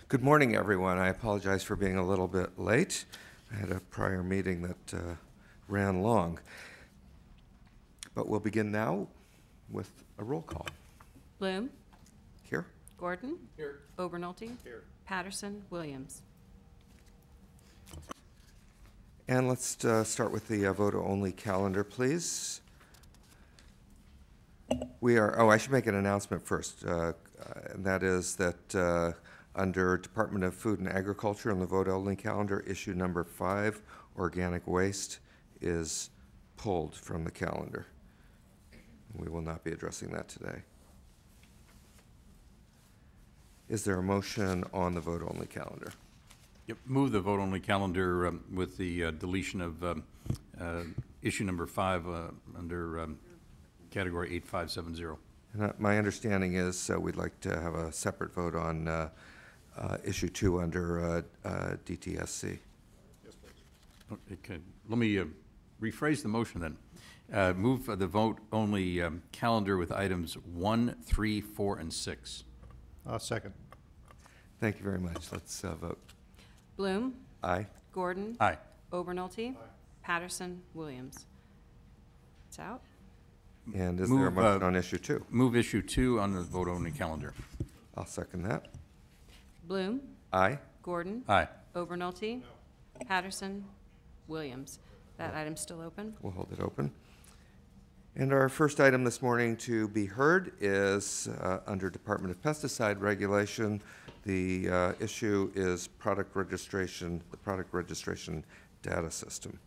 Good morning, everyone. I apologize for being a little bit late. I had a prior meeting that ran long. But we'll begin now with a roll call. Bloom. Here. Gordon. Here. Obernolte. Here. Patterson. Williams. And let's start with the vote-only calendar, please. I should make an announcement first, and that is that under Department of Food and Agriculture on the vote-only calendar, issue number 5, organic waste, is pulled from the calendar. We will not be addressing that today. Is there a motion on the vote-only calendar? Yep, move the vote-only calendar with the deletion of issue number 5 under category 8570. And my understanding is we'd like to have a separate vote on issue 2 under DTSC. Yes, please. Okay, let me rephrase the motion then. Move the vote-only calendar with items 1, 3, 4, and 6. Second. Thank you very much. Let's vote. Bloom. Aye. Gordon. Aye. Obernolte. Patterson. Williams. It's out. And is there a Move, motion on issue 2? Move issue 2 on the vote-only calendar. I'll second that. Bloom. Aye. Gordon. Aye. Obernolte. Patterson. Williams. That item's still open. We'll hold it open. And our first item this morning to be heard is under Department of Pesticide Regulation. The issue is product registration, the product registration data system.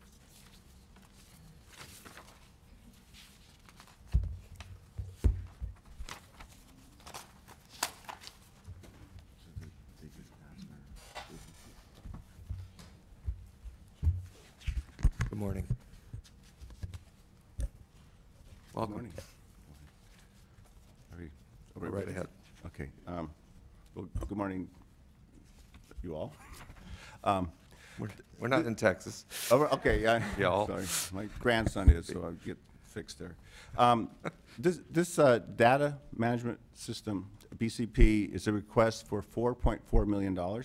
Good morning. Welcome. Morning. Go right ahead. Okay. Well, good morning, you all. We're not in Texas. Okay. Y'all. Sorry, my grandson is, so I'll get fixed there. This data management system, BCP, is a request for $4.4 million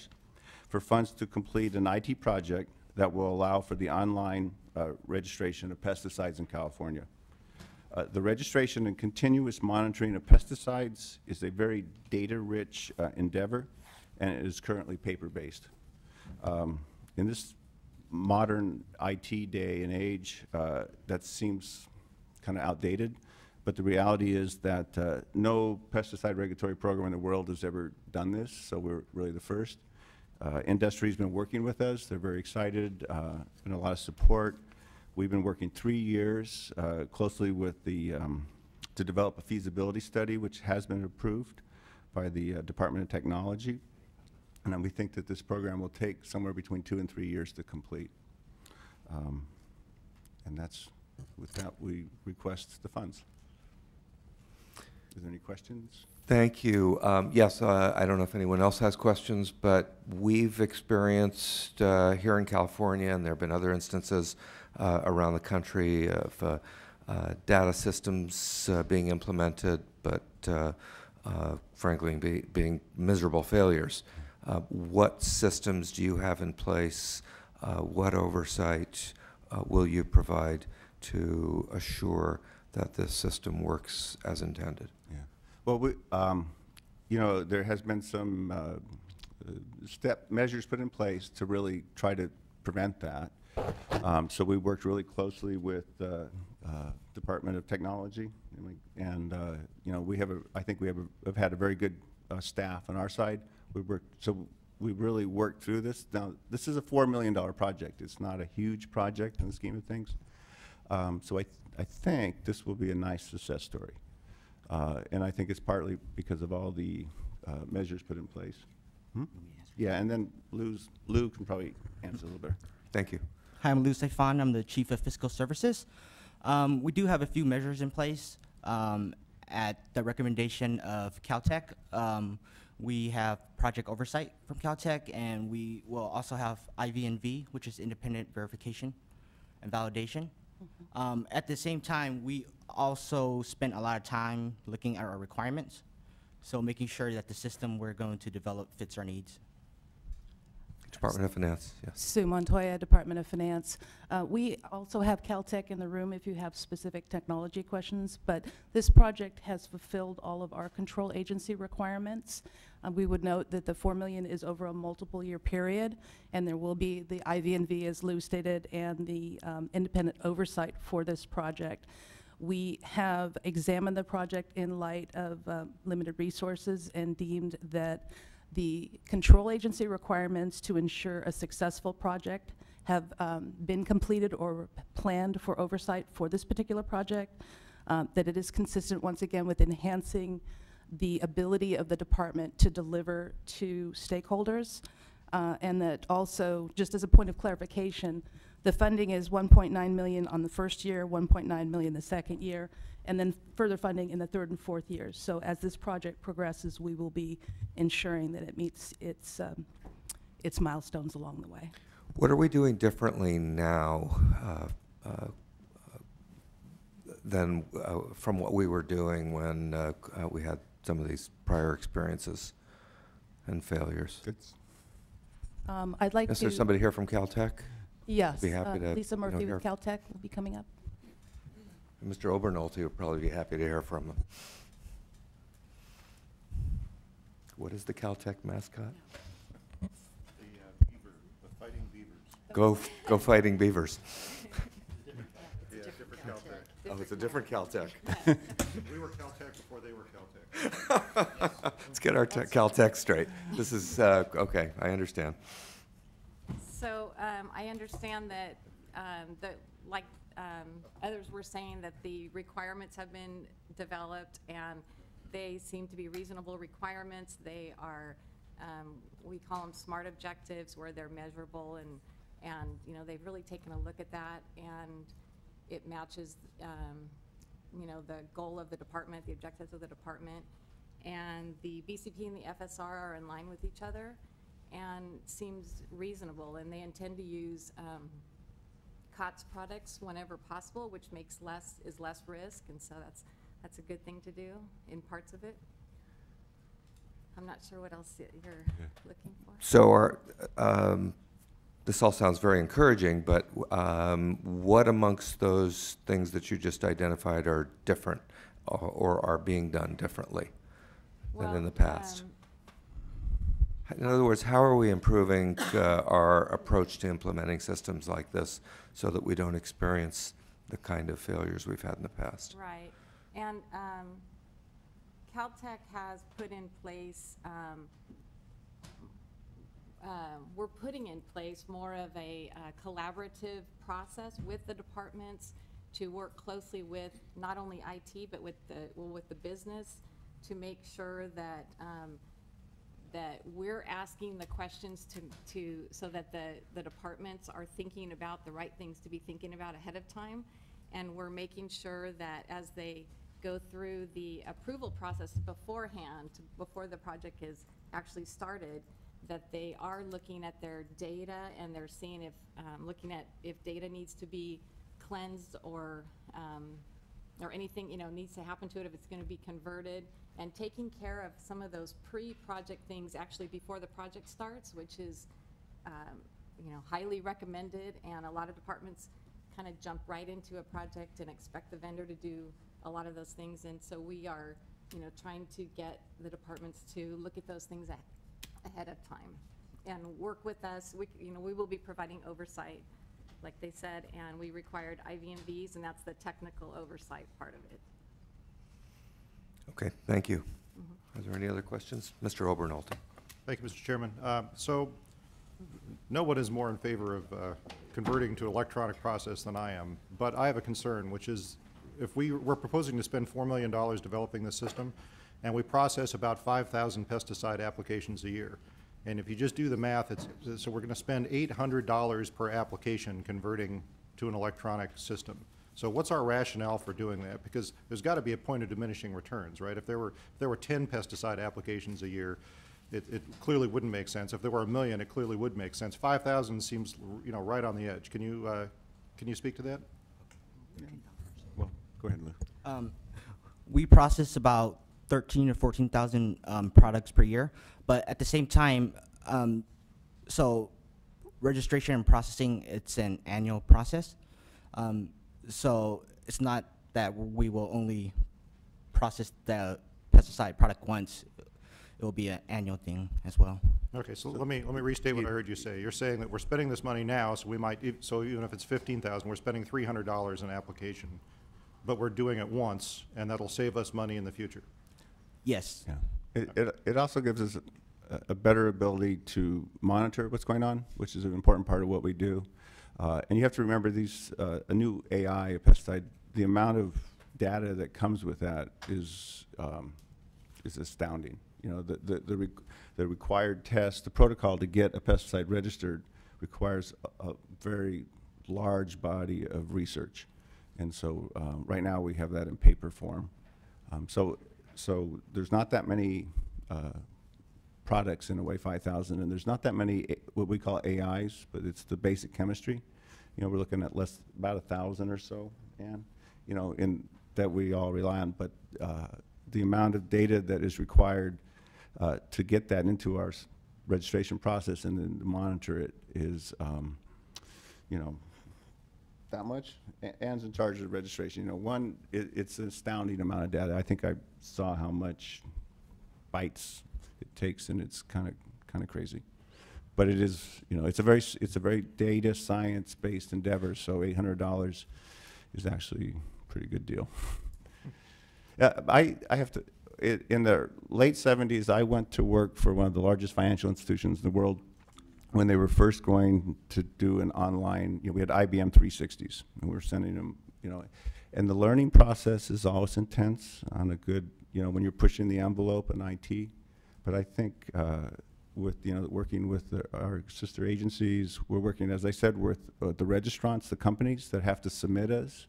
for funds to complete an IT project that will allow for the online registration of pesticides in California. The registration and continuous monitoring of pesticides is a very data-rich endeavor, and it is currently paper-based. In this modern IT day and age, that seems kind of outdated, but the reality is that no pesticide regulatory program in the world has ever done this, so we're really the first. Industry's been working with us. They're very excited, been a lot of support. We've been working 3 years closely with the, to develop a feasibility study, which has been approved by the Department of Technology. And then we think that this program will take somewhere between 2 and 3 years to complete. And that's, with that, we request the funds. Is there any questions? Thank you. Yes, I don't know if anyone else has questions, but we've experienced here in California, and there have been other instances around the country of data systems being implemented, but frankly being miserable failures. What systems do you have in place? What oversight will you provide to assure that this system works as intended? Yeah. Well, we, you know, there has been some measures put in place to really try to prevent that. So we worked really closely with Department of Technology, and you know, we have I think we have had a very good staff on our side. We really worked through this. Now, this is a $4 million project. It's not a huge project in the scheme of things. So I think this will be a nice success story. And I think it's partly because of all the measures put in place. Yeah, and then Lou can probably answer a little better. Thank you. Hi, I'm Lou Saifan. I'm the Chief of Fiscal Services. We do have a few measures in place at the recommendation of Caltech. We have project oversight from Caltech, and we will also have IVNV, which is independent verification and validation. At the same time, we also spent a lot of time looking at our requirements, so making sure that the system we're going to develop fits our needs. Department of Finance, yes. Sue Montoya, Department of Finance. We also have Caltech in the room if you have specific technology questions, but this project has fulfilled all of our control agency requirements. We would note that the $4 million is over a multiple year period, and there will be the IV&V, as Lou stated, and the independent oversight for this project. We have examined the project in light of limited resources and deemed that the control agency requirements to ensure a successful project have been completed or planned for oversight for this particular project, that it is consistent, once again, with enhancing the ability of the department to deliver to stakeholders, and that also, just as a point of clarification, the funding is 1.9 million on the first year, 1.9 million the second year, and then further funding in the third and fourth years. So as this project progresses, we will be ensuring that it meets its milestones along the way. What are we doing differently now than from what we were doing when we had some of these prior experiences and failures? I'd like Is to... there somebody here from Caltech? Yes. Be happy to, Lisa Murphy hear- with Caltech will be coming up. Mr. Obernolte would probably be happy to hear from him. What is the Caltech mascot? The Fighting Beavers. Go Fighting Beavers. Yeah, different Caltech. Oh, it's a different Caltech. We were Caltech before they were Caltech. Let's get our Caltech straight. This is, okay, I understand. So I understand that, like others were saying, that the requirements have been developed and they seem to be reasonable requirements. They are, we call them SMART objectives, where they're measurable, and you know, they've really taken a look at that, and it matches you know, the goal of the department, the objectives of the department, and the BCP and the FSR are in line with each other and seems reasonable, and they intend to use COTS products whenever possible, which makes less risk, and so that's a good thing to do in parts of it. I'm not sure what else you're looking for. So this all sounds very encouraging, but what amongst those things that you just identified are different or are being done differently than in the past? In other words, how are we improving our approach to implementing systems like this so that we don't experience the kind of failures we've had in the past? Right. And Caltech has put in place, we're putting in place more of a collaborative process with the departments to work closely with not only IT, but with the business, to make sure that that we're asking the questions so that the departments are thinking about the right things to be thinking about ahead of time. And we're making sure that as they go through the approval process beforehand, before the project is actually started, that they are looking at their data and they're seeing if, looking at if data needs to be cleansed or anything, you know, needs to happen to it, if it's going to be converted, and taking care of some of those pre-project things actually before the project starts, which is, you know, highly recommended, and a lot of departments kind of jump right into a project and expect the vendor to do a lot of those things, and so we are, you know, trying to get the departments to look at those things ahead of time and work with us. You know, we will be providing oversight, like they said, and we required IV&Vs, and that's the technical oversight part of it. Okay, thank you. Are there any other questions? Mr. Obernolte. Thank you, Mr. Chairman. So no one is more in favor of converting to electronic process than I am, but I have a concern, which is if we're proposing to spend $4 million developing this system, and we process about 5,000 pesticide applications a year. And if you just do the math, so we're going to spend $800 per application converting to an electronic system. So what's our rationale for doing that? Because there's got to be a point of diminishing returns, right? If there were 10 pesticide applications a year, it clearly wouldn't make sense. If there were 1 million, it clearly would make sense. 5,000 seems, you know, right on the edge. Can you speak to that? Well, go ahead, Lou. We process about 13 or 14,000 products per year, but at the same time, so registration and processing, it's an annual process. So it's not that we will only process the pesticide product once. It will be an annual thing as well. Okay, so let me restate what I heard you say. You're saying that we're spending this money now, so we might, so even if it's 15,000, we're spending $300 in application, but we're doing it once, and that'll save us money in the future. Yes. Yeah. It also gives us a better ability to monitor what's going on, which is an important part of what we do. And you have to remember these, a new AI, a pesticide, the amount of data that comes with that is astounding. You know, the required test, the protocol to get a pesticide registered requires a very large body of research. And so right now we have that in paper form. So there's not that many products in Away 5000, and there's not that many what we call AIs, but it's the basic chemistry. You know, we're looking at about 1,000 or so, and you know, that we all rely on. But the amount of data that is required to get that into our registration process and then to monitor it is, you know, that much. Ann's in charge of the registration. You know, it's an astounding amount of data. I think I saw how much bytes it takes, and it's kind of crazy. But it is, you know, it's a very data science-based endeavor. So $800 is actually a pretty good deal. I have to. In the late 70s, I went to work for one of the largest financial institutions in the world when they were first going to do an online, you know, we had IBM 360s, and we were sending them, you know, and the learning process is always intense on a good, you know, when you're pushing the envelope in IT. But I think with, you know, working with our sister agencies, we're working, as I said, with the registrants, the companies that have to submit us.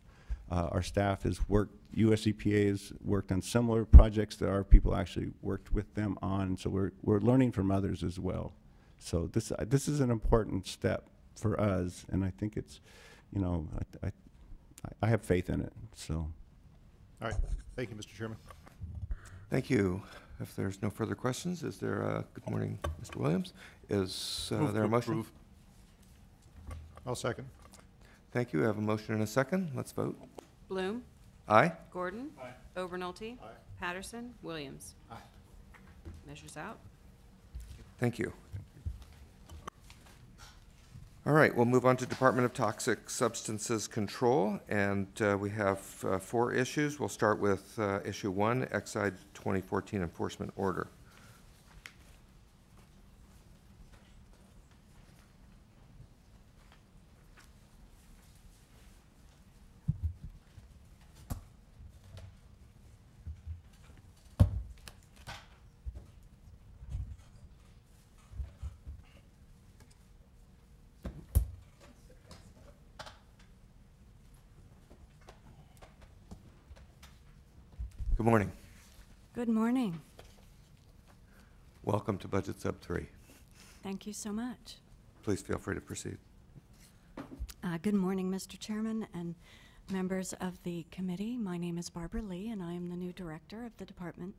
Our staff has worked, US EPA has worked on similar projects that our people actually worked with them on, so we're learning from others as well. So this is an important step for us, and I think it's, you know, I have faith in it, so. All right, thank you, Mr. Chairman. Thank you. If there's no further questions, is there a, good morning, Mr. Williams. Is there a motion? Approve. I'll second. Thank you. I have a motion and a second. Let's vote. Bloom, Aye? Gordon. Overnolte. Patterson, Williams. Measures out. Thank you. All right, we'll move on to Department of Toxic Substances Control, and we have 4 issues. We'll start with issue 1, Exide 2014 Enforcement Order. Good morning. Good morning. Welcome to Budget Sub 3. Thank you so much. Please feel free to proceed. Good morning, Mr. Chairman and members of the committee. My name is Barbara Lee, and I am the new director of the Department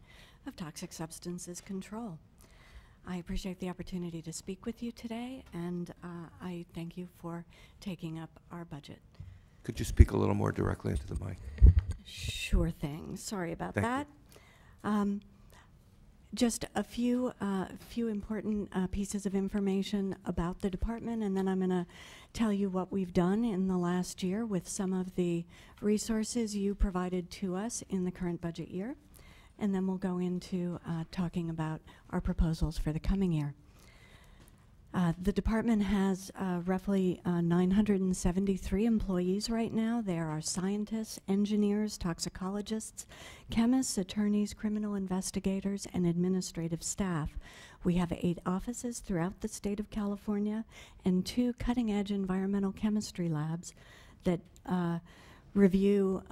of Toxic Substances Control. I appreciate the opportunity to speak with you today, and I thank you for taking up our budget. Could you speak a little more directly into the mic? Sure thing. Sorry about Thank that. Just a few important pieces of information about the department, and then I'm going to tell you what we've done in the last year with some of the resources you provided to us in the current budget year, and then we'll go into talking about our proposals for the coming year. The department has roughly 973 employees right now. There are scientists, engineers, toxicologists, chemists, attorneys, criminal investigators, and administrative staff. We have 8 offices throughout the state of California and 2 cutting-edge environmental chemistry labs that review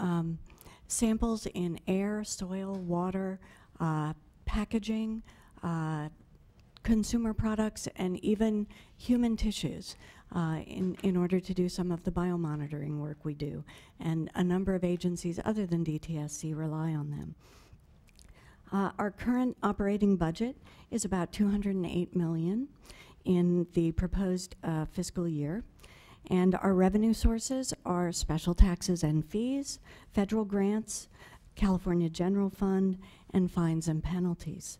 samples in air, soil, water, packaging, consumer products, and even human tissues in order to do some of the biomonitoring work we do. And a number of agencies other than DTSC rely on them. Our current operating budget is about $208 million. in the proposed fiscal year. And our revenue sources are special taxes and fees, federal grants, California General Fund, and fines and penalties.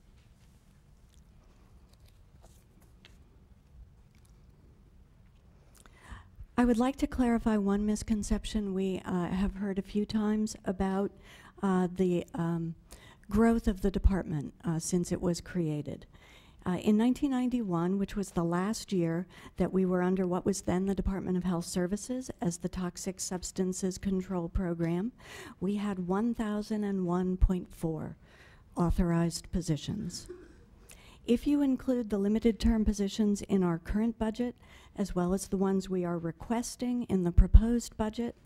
I would like to clarify one misconception we have heard a few times about the growth of the department since it was created. In 1991, which was the last year that we were under what was then the Department of Health Services as the Toxic Substances Control Program, we had 1,001.4 authorized positions. If you include the limited term positions in our current budget, as well as the ones we are requesting in the proposed budget,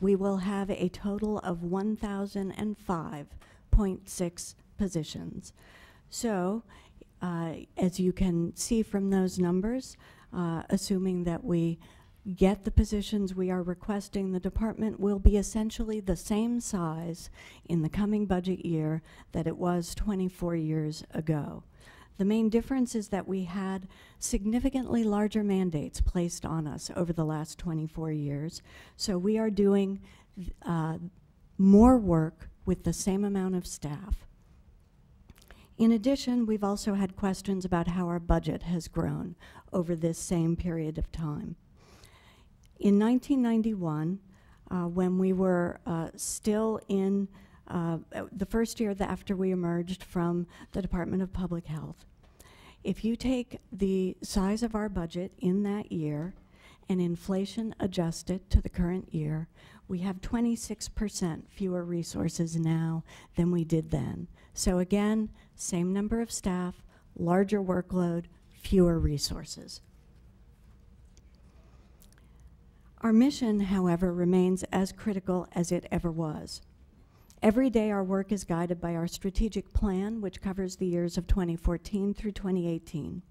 we will have a total of 1,005.6 positions. So, as you can see from those numbers, assuming that we get the positions we are requesting, the department will be essentially the same size in the coming budget year that it was 24 years ago. The main difference is that we had significantly larger mandates placed on us over the last 24 years. So we are doing more work with the same amount of staff. In addition, we've also had questions about how our budget has grown over this same period of time. In 1991, when we were still in the first year after we emerged from the Department of Public Health, if you take the size of our budget in that year and inflation adjust it to the current year, we have 26% fewer resources now than we did then. So again, same number of staff, larger workload, fewer resources. Our mission, however, remains as critical as it ever was. Every day our work is guided by our strategic plan, which covers the years of 2014 through 2018.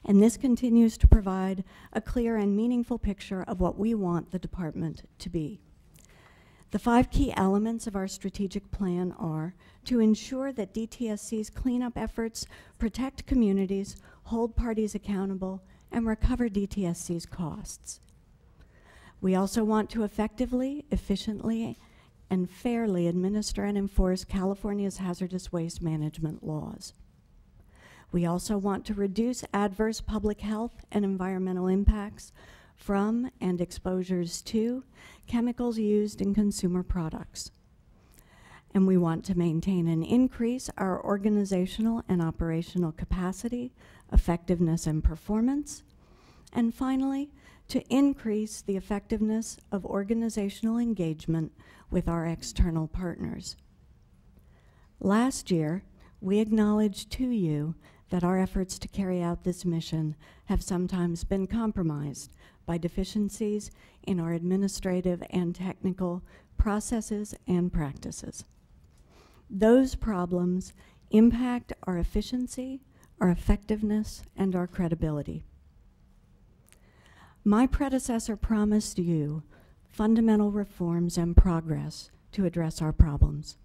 And this continues to provide a clear and meaningful picture of what we want the department to be. The 5 key elements of our strategic plan are to ensure that DTSC's cleanup efforts protect communities, hold parties accountable, and recover DTSC's costs. We also want to effectively, efficiently, and fairly administer and enforce California's hazardous waste management laws. We also want to reduce adverse public health and environmental impacts from and exposures to chemicals used in consumer products. And we want to maintain and increase our organizational and operational capacity, effectiveness, and performance. And finally, to increase the effectiveness of organizational engagement with our external partners. Last year, we acknowledged to you that our efforts to carry out this mission have sometimes been compromised by deficiencies in our administrative and technical processes and practices. Those problems impact our efficiency, our effectiveness, and our credibility. My predecessor promised you fundamental reforms and progress to address our problems.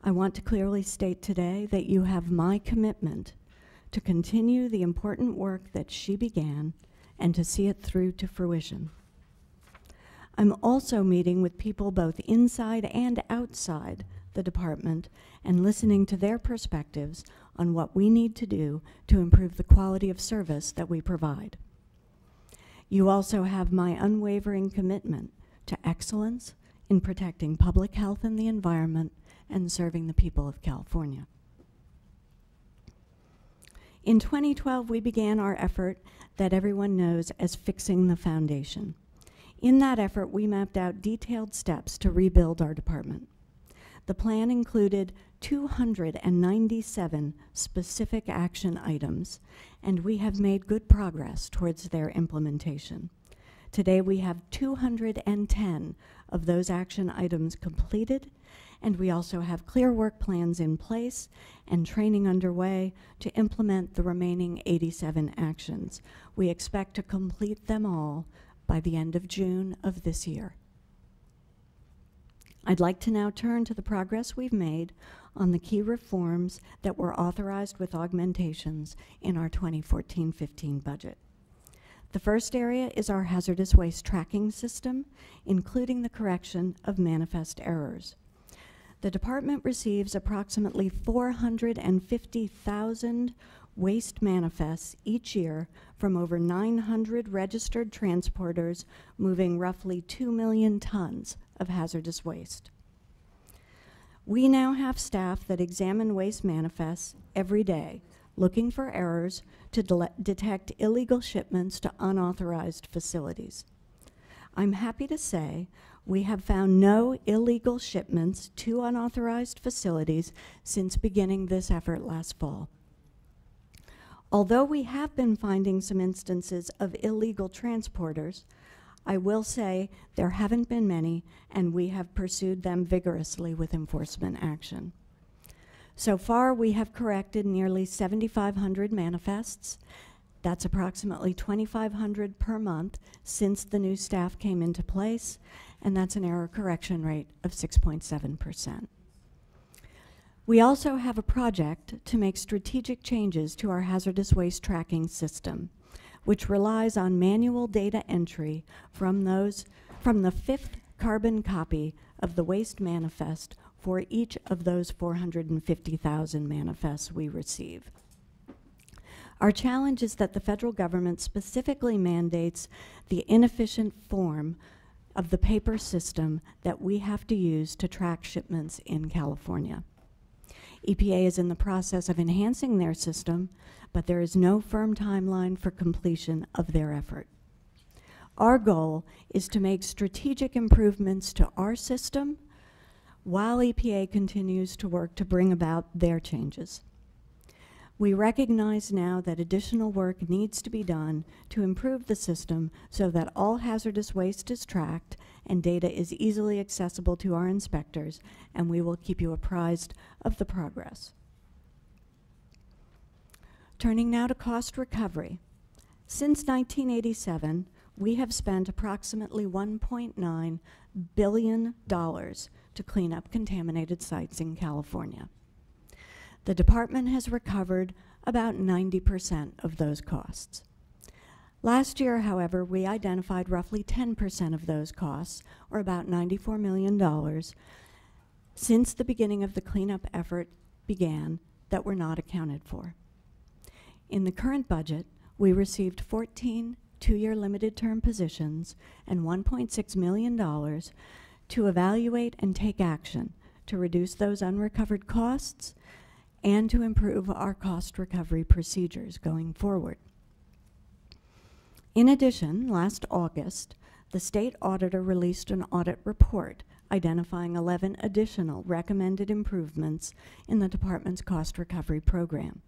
I want to clearly state today that you have my commitment to continue the important work that she began and to see it through to fruition. I'm also meeting with people both inside and outside the department and listening to their perspectives on what we need to do to improve the quality of service that we provide. You also have my unwavering commitment to excellence in protecting public health and the environment and serving the people of California. In 2012, we began our effort that everyone knows as Fixing the Foundation. In that effort, we mapped out detailed steps to rebuild our department. The plan included 297 specific action items, and we have made good progress towards their implementation. Today, we have 210 of those action items completed, and we also have clear work plans in place and training underway to implement the remaining 87 actions. We expect to complete them all by the end of June of this year. I'd like to now turn to the progress we've made on the key reforms that were authorized with augmentations in our 2014-15 budget. The first area is our hazardous waste tracking system, including the correction of manifest errors. The department receives approximately 450,000 waste manifests each year from over 900 registered transporters moving roughly 2 million tons of hazardous waste. We now have staff that examine waste manifests every day, looking for errors to detect illegal shipments to unauthorized facilities. I'm happy to say we have found no illegal shipments to unauthorized facilities since beginning this effort last fall. Although we have been finding some instances of illegal transporters, I will say there haven't been many, and we have pursued them vigorously with enforcement action. So far, we have corrected nearly 7,500 manifests. That's approximately 2,500 per month since the new staff came into place, and that's an error correction rate of 6.7%. We also have a project to make strategic changes to our hazardous waste tracking system, which relies on manual data entry from the fifth carbon copy of the waste manifest for each of those 450,000 manifests we receive. Our challenge is that the federal government specifically mandates the inefficient form of the paper system that we have to use to track shipments in California. EPA is in the process of enhancing their system, but there is no firm timeline for completion of their effort. Our goal is to make strategic improvements to our system while EPA continues to work to bring about their changes. We recognize now that additional work needs to be done to improve the system so that all hazardous waste is tracked and data is easily accessible to our inspectors, and we will keep you apprised of the progress. Turning now to cost recovery. Since 1987, we have spent approximately $1.9 billion to clean up contaminated sites in California. The department has recovered about 90% of those costs. Last year, however, we identified roughly 10% of those costs, or about $94 million, since the beginning of the cleanup effort began, that were not accounted for. In the current budget, we received 14 two-year limited term positions and $1.6 million to evaluate and take action to reduce those unrecovered costs and to improve our cost recovery procedures going forward. In addition, last August, the state auditor released an audit report identifying 11 additional recommended improvements in the department's cost recovery program.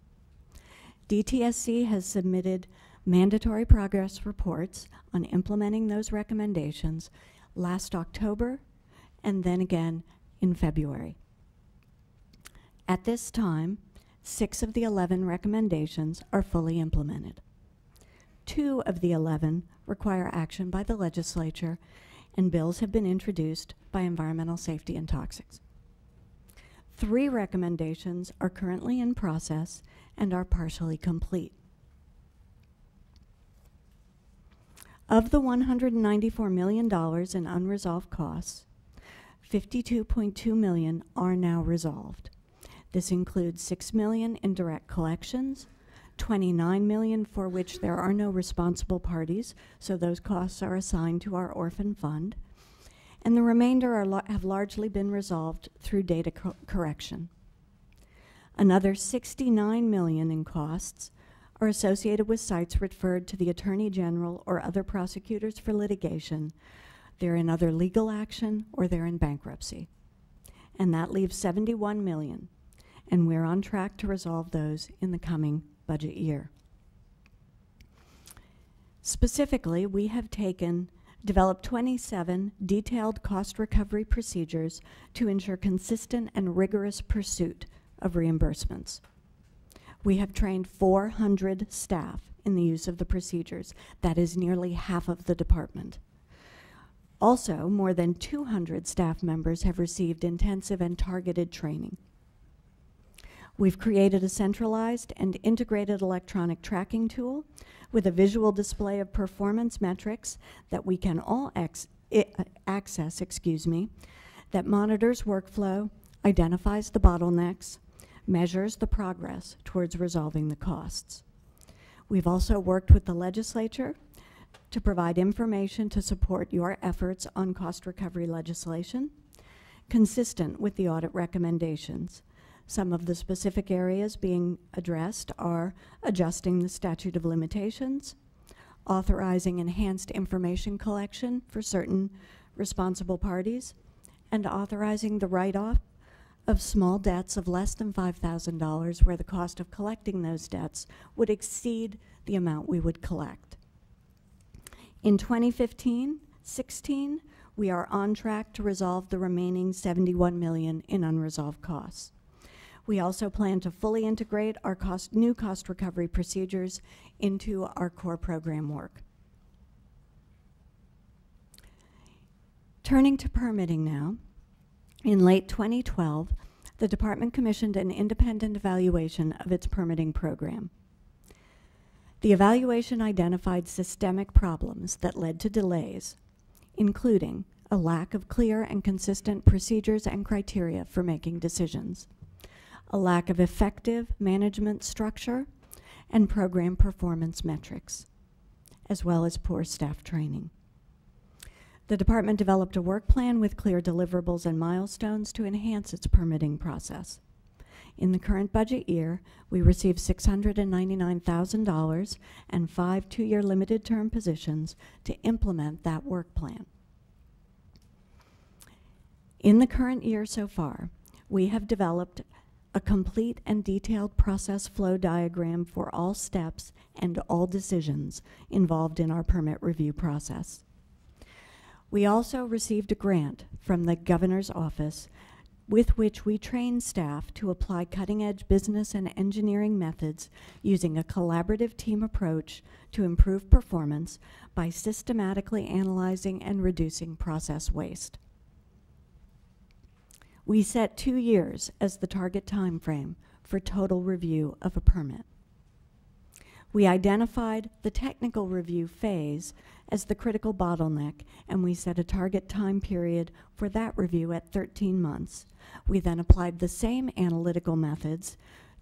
DTSC has submitted mandatory progress reports on implementing those recommendations last October and then again in February. At this time, 6 of the 11 recommendations are fully implemented. 2 of the 11 require action by the legislature, and bills have been introduced by Environmental Safety and Toxics. 3 recommendations are currently in process and are partially complete. Of the $194 million in unresolved costs, $52.2 million are now resolved. This includes $6 million in direct collections, $29 million for which there are no responsible parties, so those costs are assigned to our orphan fund, and the remainder have largely been resolved through data correction. Another $69 million in costs are associated with sites referred to the Attorney General or other prosecutors for litigation. They're in other legal action or they're in bankruptcy. And that leaves $71 million, and we're on track to resolve those in the coming budget year. Specifically, we have developed 27 detailed cost recovery procedures to ensure consistent and rigorous pursuit of reimbursements. We have trained 400 staff in the use of the procedures. That is nearly half of the department. Also, more than 200 staff members have received intensive and targeted training. We've created a centralized and integrated electronic tracking tool with a visual display of performance metrics that we can all access, that monitors workflow, identifies the bottlenecks, measures the progress towards resolving the costs. We've also worked with the legislature to provide information to support your efforts on cost recovery legislation, consistent with the audit recommendations. Some of the specific areas being addressed are adjusting the statute of limitations, authorizing enhanced information collection for certain responsible parties, and authorizing the write-off of small debts of less than $5,000 where the cost of collecting those debts would exceed the amount we would collect. In 2015-16, we are on track to resolve the remaining $71 million in unresolved costs. We also plan to fully integrate our new cost recovery procedures into our core program work. Turning to permitting now, in late 2012, the department commissioned an independent evaluation of its permitting program. The evaluation identified systemic problems that led to delays, including a lack of clear and consistent procedures and criteria for making decisions, a lack of effective management structure and program performance metrics, as well as poor staff training. The department developed a work plan with clear deliverables and milestones to enhance its permitting process. In the current budget year, we received $699,000 and 5 two-year limited term positions to implement that work plan. In the current year so far, we have developed a complete and detailed process flow diagram for all steps and all decisions involved in our permit review process. We also received a grant from the governor's office with which we train staff to apply cutting-edge business and engineering methods using a collaborative team approach to improve performance by systematically analyzing and reducing process waste. We set 2 years as the target time frame for total review of a permit. We identified the technical review phase as the critical bottleneck, and we set a target time period for that review at 13 months. We then applied the same analytical methods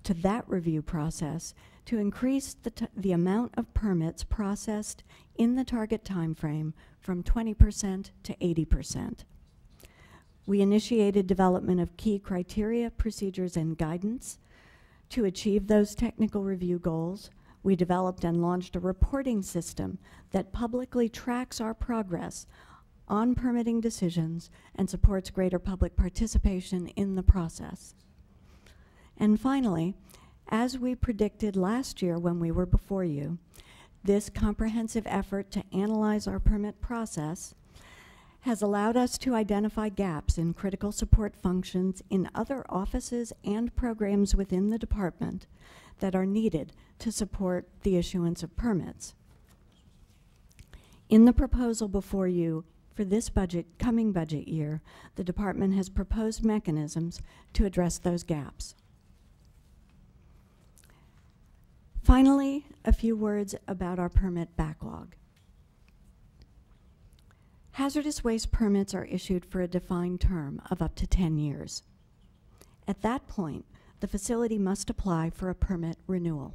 to that review process to increase the amount of permits processed in the target time frame from 20% to 80%. We initiated development of key criteria, procedures, and guidance to achieve those technical review goals. We developed and launched a reporting system that publicly tracks our progress on permitting decisions and supports greater public participation in the process. And finally, as we predicted last year when we were before you, this comprehensive effort to analyze our permit process has allowed us to identify gaps in critical support functions in other offices and programs within the department that are needed to support the issuance of permits. In the proposal before you for this coming budget year, the department has proposed mechanisms to address those gaps. Finally, a few words about our permit backlog. Hazardous waste permits are issued for a defined term of up to 10 years. At that point, the facility must apply for a permit renewal.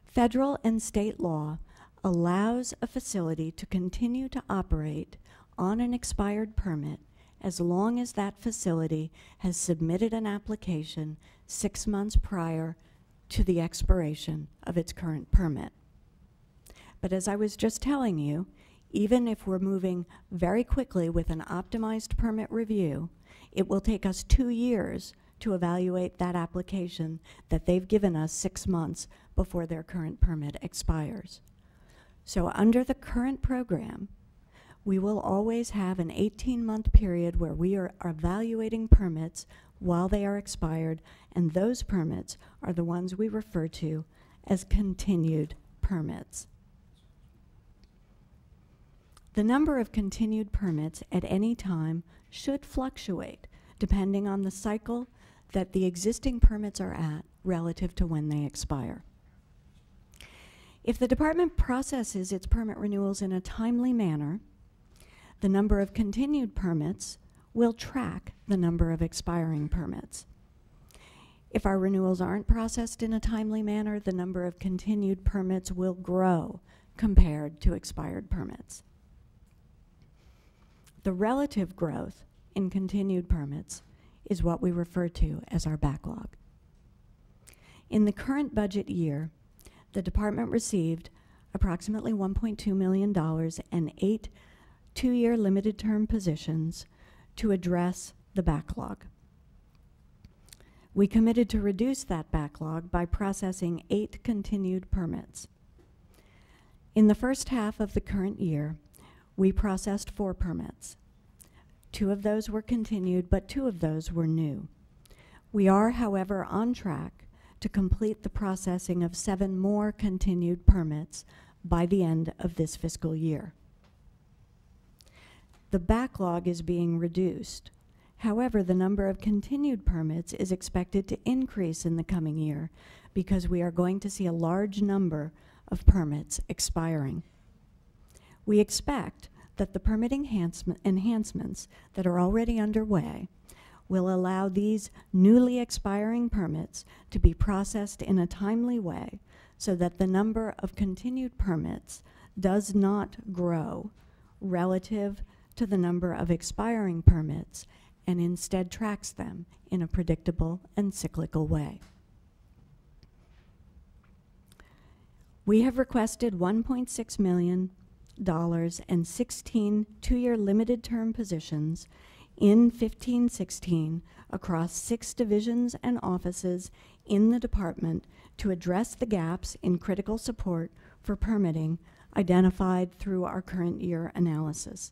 Federal and state law allows a facility to continue to operate on an expired permit as long as that facility has submitted an application 6 months prior to the expiration of its current permit. But as I was just telling you, even if we're moving very quickly with an optimized permit review, it will take us 2 years to evaluate that application that they've given us 6 months before their current permit expires. So under the current program, we will always have an 18-month period where we are evaluating permits while they are expired, and those permits are the ones we refer to as continued permits. The number of continued permits at any time should fluctuate depending on the cycle that the existing permits are at relative to when they expire. If the department processes its permit renewals in a timely manner, the number of continued permits will track the number of expiring permits. If our renewals aren't processed in a timely manner, the number of continued permits will grow compared to expired permits. The relative growth in continued permits is what we refer to as our backlog. In the current budget year, the department received approximately $1.2 million and 8 two-year limited term positions to address the backlog. We committed to reduce that backlog by processing 8 continued permits. In the first half of the current year, we processed 4 permits. 2 of those were continued, but 2 of those were new. We are, however, on track to complete the processing of 7 more continued permits by the end of this fiscal year. The backlog is being reduced. However, the number of continued permits is expected to increase in the coming year because we are going to see a large number of permits expiring. We expect that the permitting enhancements that are already underway will allow these newly expiring permits to be processed in a timely way so that the number of continued permits does not grow relative to the number of expiring permits and instead tracks them in a predictable and cyclical way. We have requested $1.6 million and 16 two-year limited term positions in 15-16 across 6 divisions and offices in the department to address the gaps in critical support for permitting identified through our current year analysis.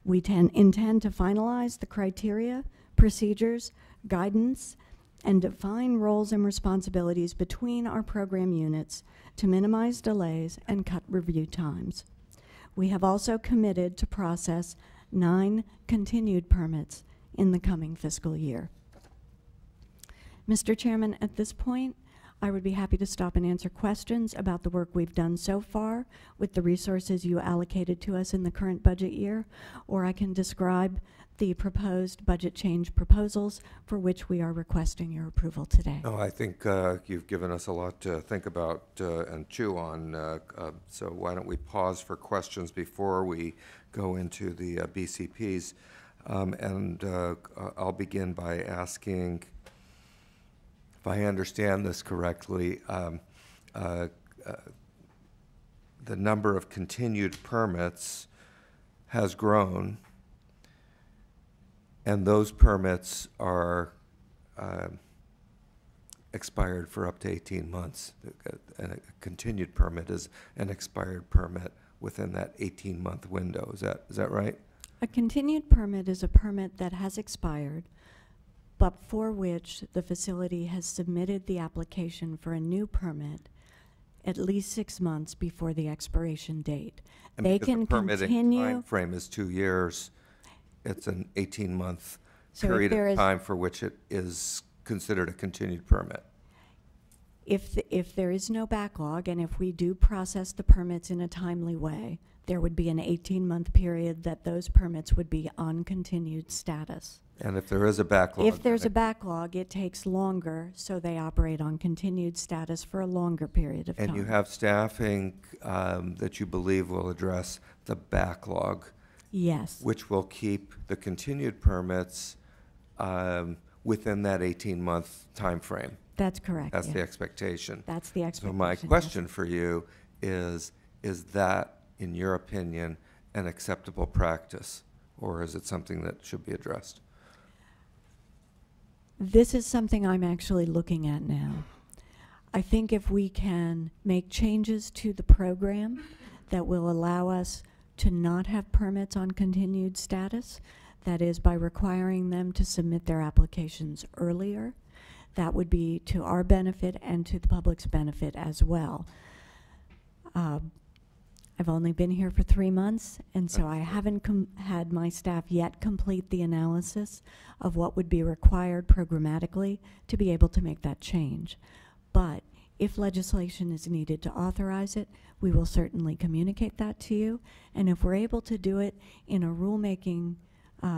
We intend to finalize the criteria, procedures, guidance, and define roles and responsibilities between our program units to minimize delays and cut review times. We have also committed to process 9 continued permits in the coming fiscal year. Mr. Chairman, at this point, I would be happy to stop and answer questions about the work we've done so far with the resources you allocated to us in the current budget year, or I can describe the proposed budget change proposals for which we are requesting your approval today. No, I think you've given us a lot to think about and chew on, so why don't we pause for questions before we go into the BCPs. I'll begin by asking, if I understand this correctly, the number of continued permits has grown, and those permits are expired for up to 18 months. A continued permit is an expired permit within that 18-month window. Is that right? A continued permit is a permit that has expired, but for which the facility has submitted the application for a new permit at least 6 months before the expiration date. And they because can the permitting continue. time frame is 2 years. It's an 18-month So period if there of is- time for which it is considered a continued permit. If there is no backlog, and if we do process the permits in a timely way, there would be an 18-month period that those permits would be on continued status. And if there is a backlog. If there's a then backlog, it takes longer, so they operate on continued status for a longer period of time. And you have staffing that you believe will address the backlog, Yes, which will keep the continued permits within that 18-month time frame. that's correct. That's yeah. the expectation. That's the So expectation. my yes. question for you is that, in your opinion, an acceptable practice, or is it something that should be addressed? This is something I'm actually looking at now. I think if we can make changes to the program that will allow us to not have permits on continued status, that is by requiring them to submit their applications earlier, that would be to our benefit and to the public's benefit as well. I've only been here for 3 months, and so I haven't had my staff yet complete the analysis of what would be required programmatically to be able to make that change. But if legislation is needed to authorize it, we will certainly communicate that to you. And if we're able to do it in a rulemaking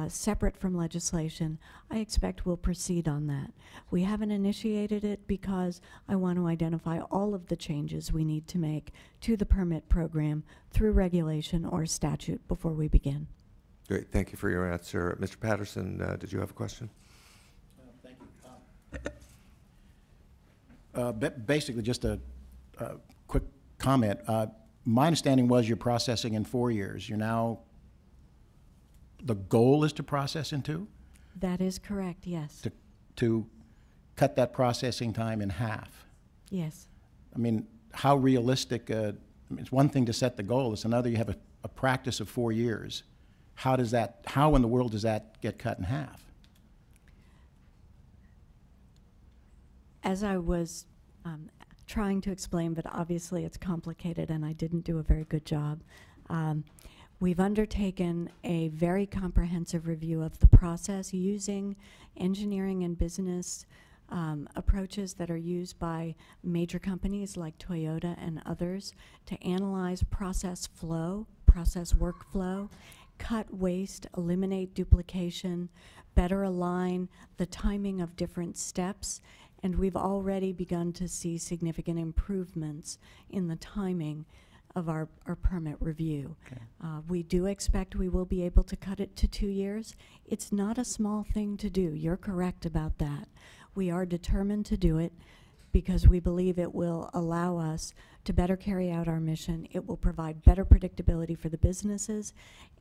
separate from legislation, I expect we'll proceed on that. We haven't initiated it because I want to identify all of the changes we need to make to the permit program through regulation or statute before we begin. Great, thank you for your answer. Mr. Patterson, did you have a question? Thank you. Basically, just a quick comment. My understanding was you're processing in 4 years. You're now, the goal is to process in 2? That is correct, yes. To cut that processing time in half. Yes. I mean, how realistic, it's one thing to set the goal, it's another you have a practice of 4 years. How in the world does that get cut in half? As I was trying to explain, but obviously it's complicated and I didn't do a very good job, we've undertaken a very comprehensive review of the process using engineering and business approaches that are used by major companies like Toyota and others to analyze process flow, process workflow, cut waste, eliminate duplication, better align the timing of different steps, and we've already begun to see significant improvements in the timing of our permit review. Okay. We do expect we will be able to cut it to 2 years. It's not a small thing to do. You're correct about that. We are determined to do it because we believe it will allow us to better carry out our mission. It will provide better predictability for the businesses,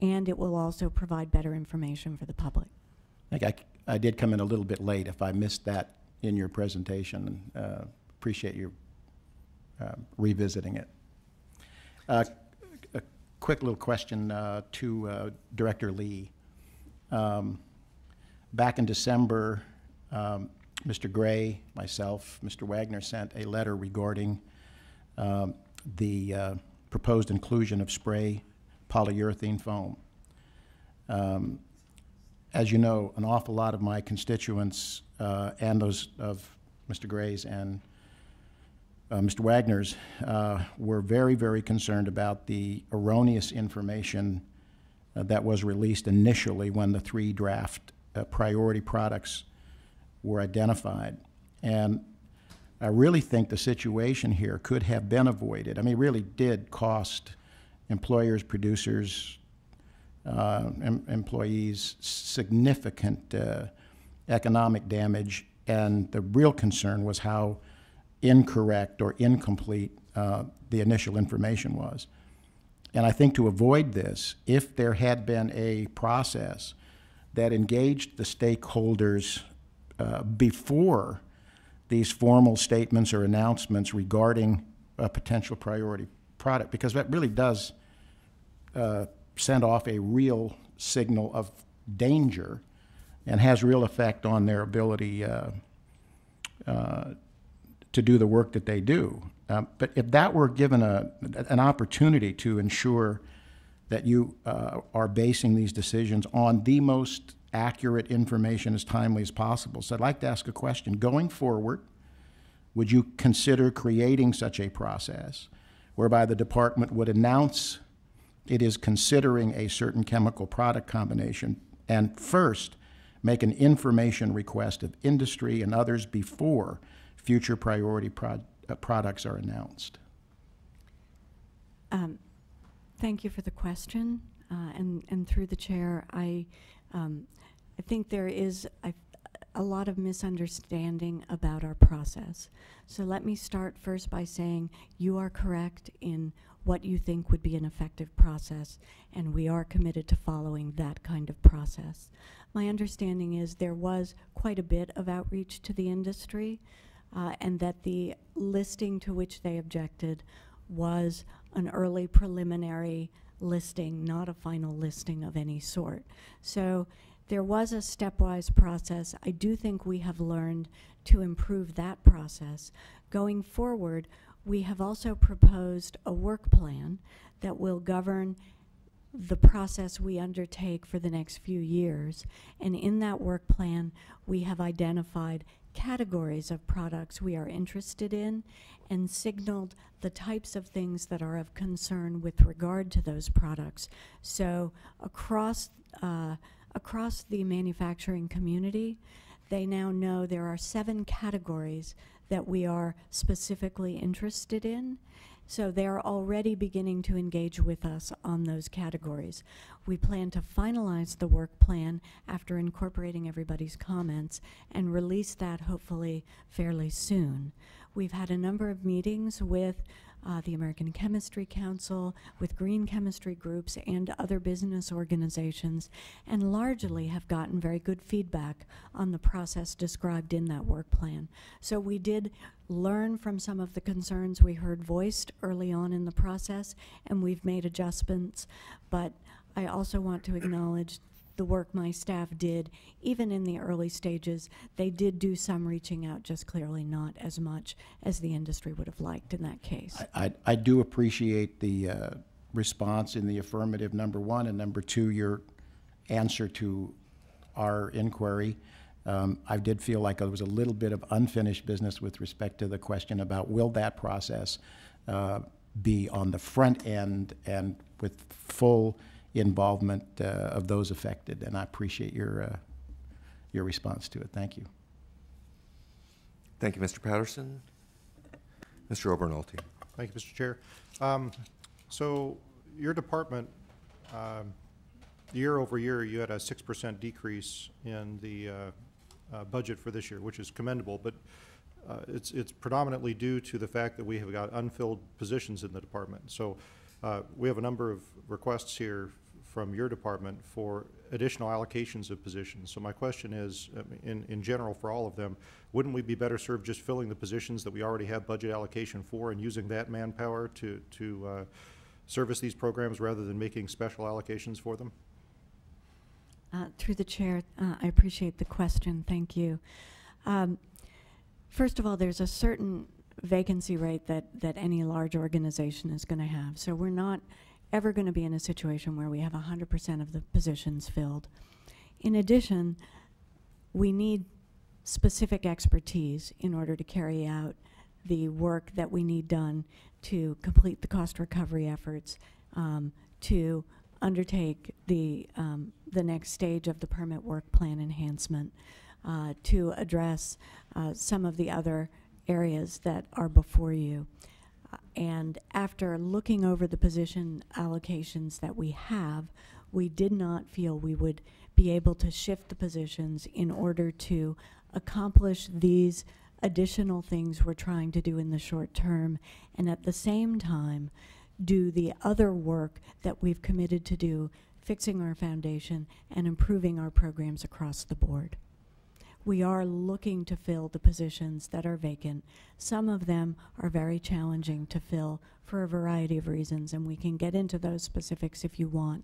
and it will also provide better information for the public. I did come in a little bit late. If I missed that in your presentation, appreciate you revisiting it. A quick little question to Director Lee. Back in December, Mr. Gray, myself, Mr. Wagner sent a letter regarding the proposed inclusion of spray polyurethane foam. As you know, an awful lot of my constituents and those of Mr. Gray's and Mr. Wagner's were very, very concerned about the erroneous information that was released initially when the 3 draft priority products were identified. And I really think the situation here could have been avoided. I mean, it really did cost employers, producers, employees significant economic damage, and the real concern was how incorrect or incomplete the initial information was. And I think to avoid this, if there had been a process that engaged the stakeholders before these formal statements or announcements regarding a potential priority product, because that really does send off a real signal of danger and has real effect on their ability to do the work that they do. But if that were given an opportunity to ensure that you are basing these decisions on the most accurate information as timely as possible. So I'd like to ask a question. Going forward, would you consider creating such a process whereby the department would announce it is considering a certain chemical product combination and first make an information request of industry and others before future priority products are announced? Thank you for the question, and through the chair, I think there is a lot of misunderstanding about our process. So let me start first by saying you are correct in what you think would be an effective process, and we are committed to following that kind of process. My understanding is there was quite a bit of outreach to the industry, and that the listing to which they objected was an early preliminary listing, not a final listing of any sort. So there was a stepwise process. I do think we have learned to improve that process. Going forward, We have also proposed a work plan that will govern the process we undertake for the next few years. And in that work plan, we have identified categories of products we are interested in and signaled the types of things that are of concern with regard to those products. So across the manufacturing community, they now know there are 7 categories that we are specifically interested in. So they're already beginning to engage with us on those categories. We plan to finalize the work plan after incorporating everybody's comments and release that hopefully fairly soon. We've had a number of meetings with the American Chemistry Council, with green chemistry groups and other business organizations, and largely have gotten very good feedback on the process described in that work plan. So we did learn from some of the concerns we heard voiced early on in the process, and we've made adjustments. But I also want to acknowledge the work my staff did, even in the early stages. They did do some reaching out, just clearly not as much as the industry would have liked in that case. I do appreciate the response in the affirmative, number one, and number two, your answer to our inquiry. I did feel like there was a little bit of unfinished business with respect to the question about will that process be on the front end and with full involvement of those affected, and I appreciate your response to it. Thank you. Thank you, Mr. Patterson. Mr. Obernolte. Thank you, Mr. Chair. So your department, year over year, you had a 6% decrease in the budget for this year, which is commendable, but it's predominantly due to the fact that we have got unfilled positions in the department. So we have a number of requests here from your department for additional allocations of positions. So my question is, in general for all of them, wouldn't we be better served just filling the positions that we already have budget allocation for and using that manpower to service these programs rather than making special allocations for them? Through the chair, I appreciate the question. Thank you. First of all, there's a certain vacancy rate that any large organization is going to have. So we're not ever going to be in a situation where we have 100% of the positions filled. In addition, we need specific expertise in order to carry out the work that we need done to complete the cost recovery efforts, to undertake the next stage of the permit work plan enhancement, to address some of the other areas that are before you. And after looking over the position allocations that we have, we did not feel we would be able to shift the positions in order to accomplish these additional things we're trying to do in the short term, and at the same time do the other work that we've committed to do, fixing our foundation and improving our programs across the board. We are looking to fill the positions that are vacant. Some of them are very challenging to fill for a variety of reasons, and we can get into those specifics if you want,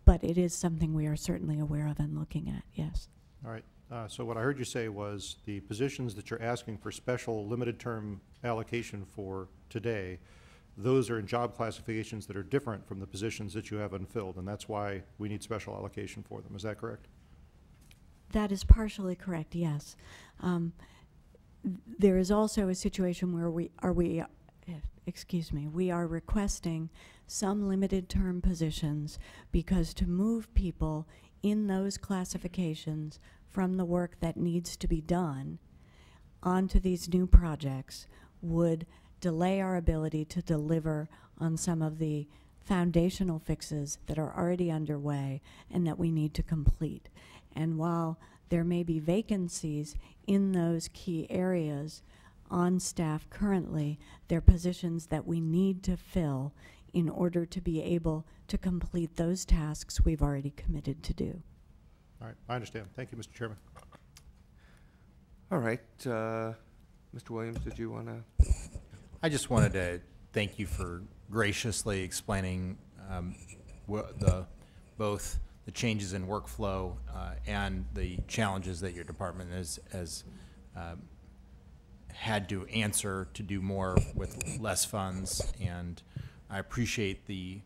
but it is something we are certainly aware of and looking at, yes. All right. So what I heard you say was the positions that you're asking for special limited term allocation for today, those are in job classifications that are different from the positions that you have unfilled, and that's why we need special allocation for them. Is that correct? That is partially correct, yes. There is also a situation where we are requesting some limited term positions because to move people in those classifications from the work that needs to be done onto these new projects would delay our ability to deliver on some of the foundational fixes that are already underway and that we need to complete. And while there may be vacancies in those key areas on staff currently, they're positions that we need to fill in order to be able to complete those tasks we've already committed to do. All right. I understand. Thank you, Mr. Chairman. All right. Mr. Williams, did you want to? I just wanted to thank you for graciously explaining both the changes in workflow had to answer to do more with less funds, and I appreciate the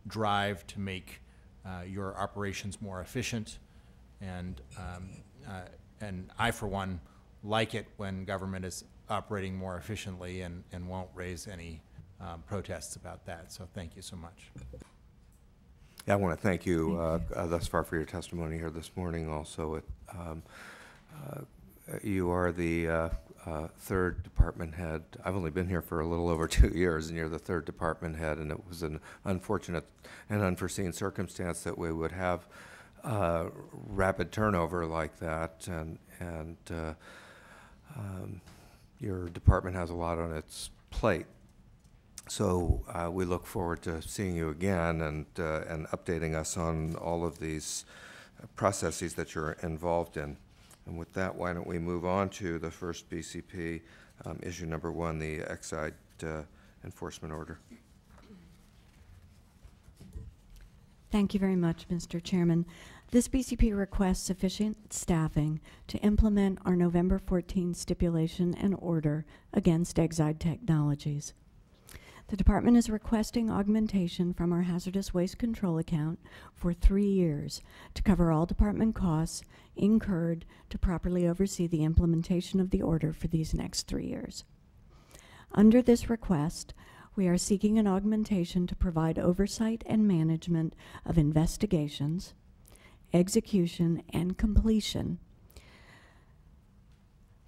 drive to make your operations more efficient, and I, for one, like it when government is operating more efficiently and won't raise any protests about that. So thank you so much. Yeah, I want to thank you thus far for your testimony here this morning. Also, you are the third department head. I've only been here for a little over 2 years, and you're the third department head, and it was an unfortunate and unforeseen circumstance that we would have rapid turnover like that, and your department has a lot on its plate. So we look forward to seeing you again and updating us on all of these processes that you're involved in. And with that, why don't we move on to the first BCP, issue number 1, the Exide enforcement order. Thank you very much, Mr. Chairman. This BCP requests sufficient staffing to implement our November 14 stipulation and order against Exide Technologies. The department is requesting augmentation from our hazardous waste control account for 3 years to cover all department costs incurred to properly oversee the implementation of the order for these next 3 years. Under this request, we are seeking an augmentation to provide oversight and management of investigations, execution, and completion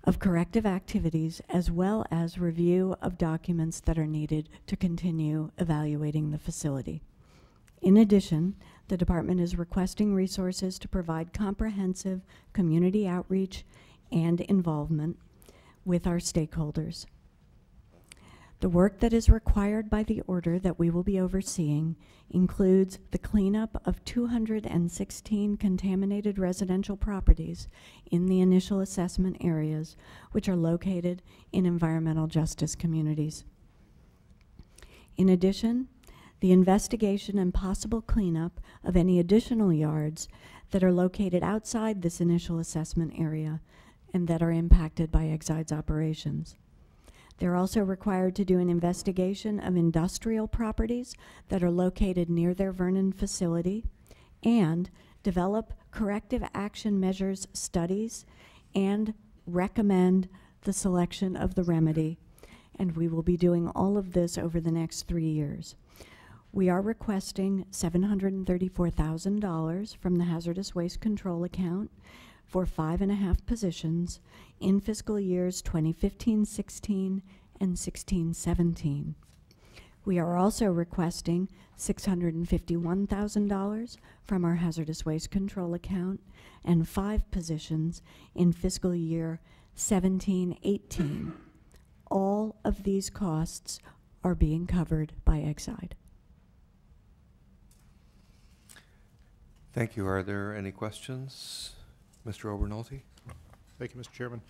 of corrective activities, as well as review of documents that are needed to continue evaluating the facility. In addition, the department is requesting resources to provide comprehensive community outreach and involvement with our stakeholders. The work that is required by the order that we will be overseeing includes the cleanup of 216 contaminated residential properties in the initial assessment areas, which are located in environmental justice communities. In addition, the investigation and possible cleanup of any additional yards that are located outside this initial assessment area and that are impacted by Exide's operations. They're also required to do an investigation of industrial properties that are located near their Vernon facility and develop corrective action measures studies and recommend the selection of the remedy. And we will be doing all of this over the next 3 years. We are requesting $734,000 from the hazardous waste control account for 5.5 positions in fiscal years 2015-16 and 16-17. We are also requesting $651,000 from our hazardous waste control account and 5 positions in fiscal year 17-18. All of these costs are being covered by Exide. Thank you. Are there any questions? Mr. Obernolte? Thank you, Mr. Chairman.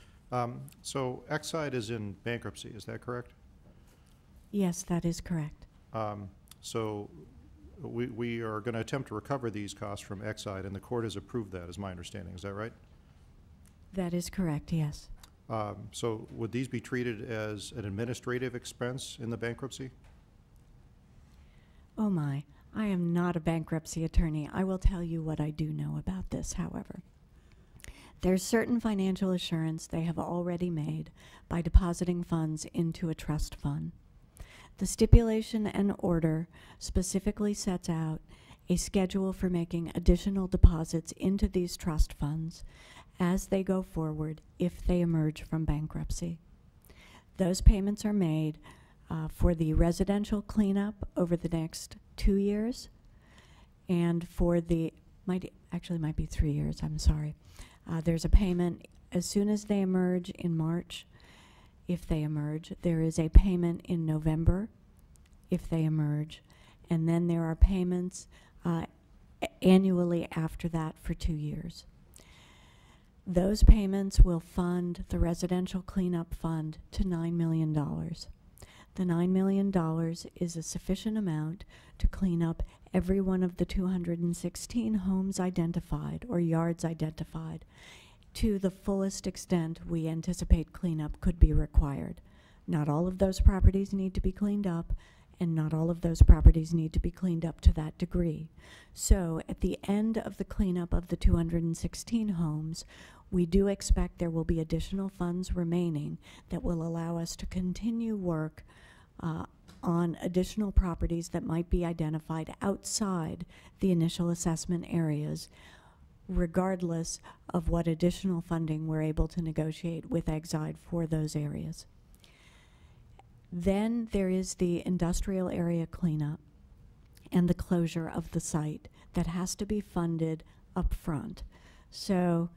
So Exide is in bankruptcy, is that correct? Yes, that is correct. So we are going to attempt to recover these costs from Exide, and the court has approved that, is my understanding. Is that right? That is correct, yes. So would these be treated as an administrative expense in the bankruptcy? Oh my, I am not a bankruptcy attorney. I will tell you what I do know about this, however. There's certain financial assurance they have already made by depositing funds into a trust fund. The stipulation and order specifically sets out a schedule for making additional deposits into these trust funds as they go forward if they emerge from bankruptcy. Those payments are made for the residential cleanup over the next 2 years, and for the, might be 3 years, I'm sorry. There's a payment as soon as they emerge in March, if they emerge. There is a payment in November, if they emerge. And then there are payments annually after that for 2 years. Those payments will fund the residential cleanup fund to $9 million. The $9 million is a sufficient amount to clean up every one of the 216 homes identified or yards identified to the fullest extent we anticipate cleanup could be required. Not all of those properties need to be cleaned up, and not all of those properties need to be cleaned up to that degree. So at the end of the cleanup of the 216 homes, we do expect there will be additional funds remaining that will allow us to continue work on additional properties that might be identified outside the initial assessment areas, regardless of what additional funding we're able to negotiate with Exide for those areas. Then there is the industrial area cleanup and the closure of the site that has to be funded up front. So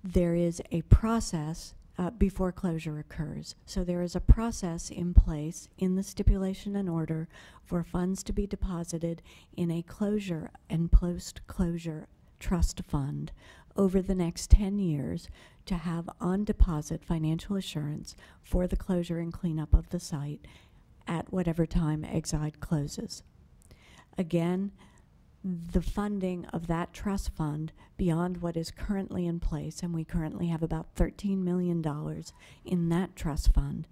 there is a process before closure occurs. So there is a process in place in the stipulation and order for funds to be deposited in a closure and post-closure trust fund over the next 10 years to have on deposit financial assurance for the closure and cleanup of the site at whatever time Exide closes. Again, the funding of that trust fund beyond what is currently in place, and we currently have about $13 million in that trust fund,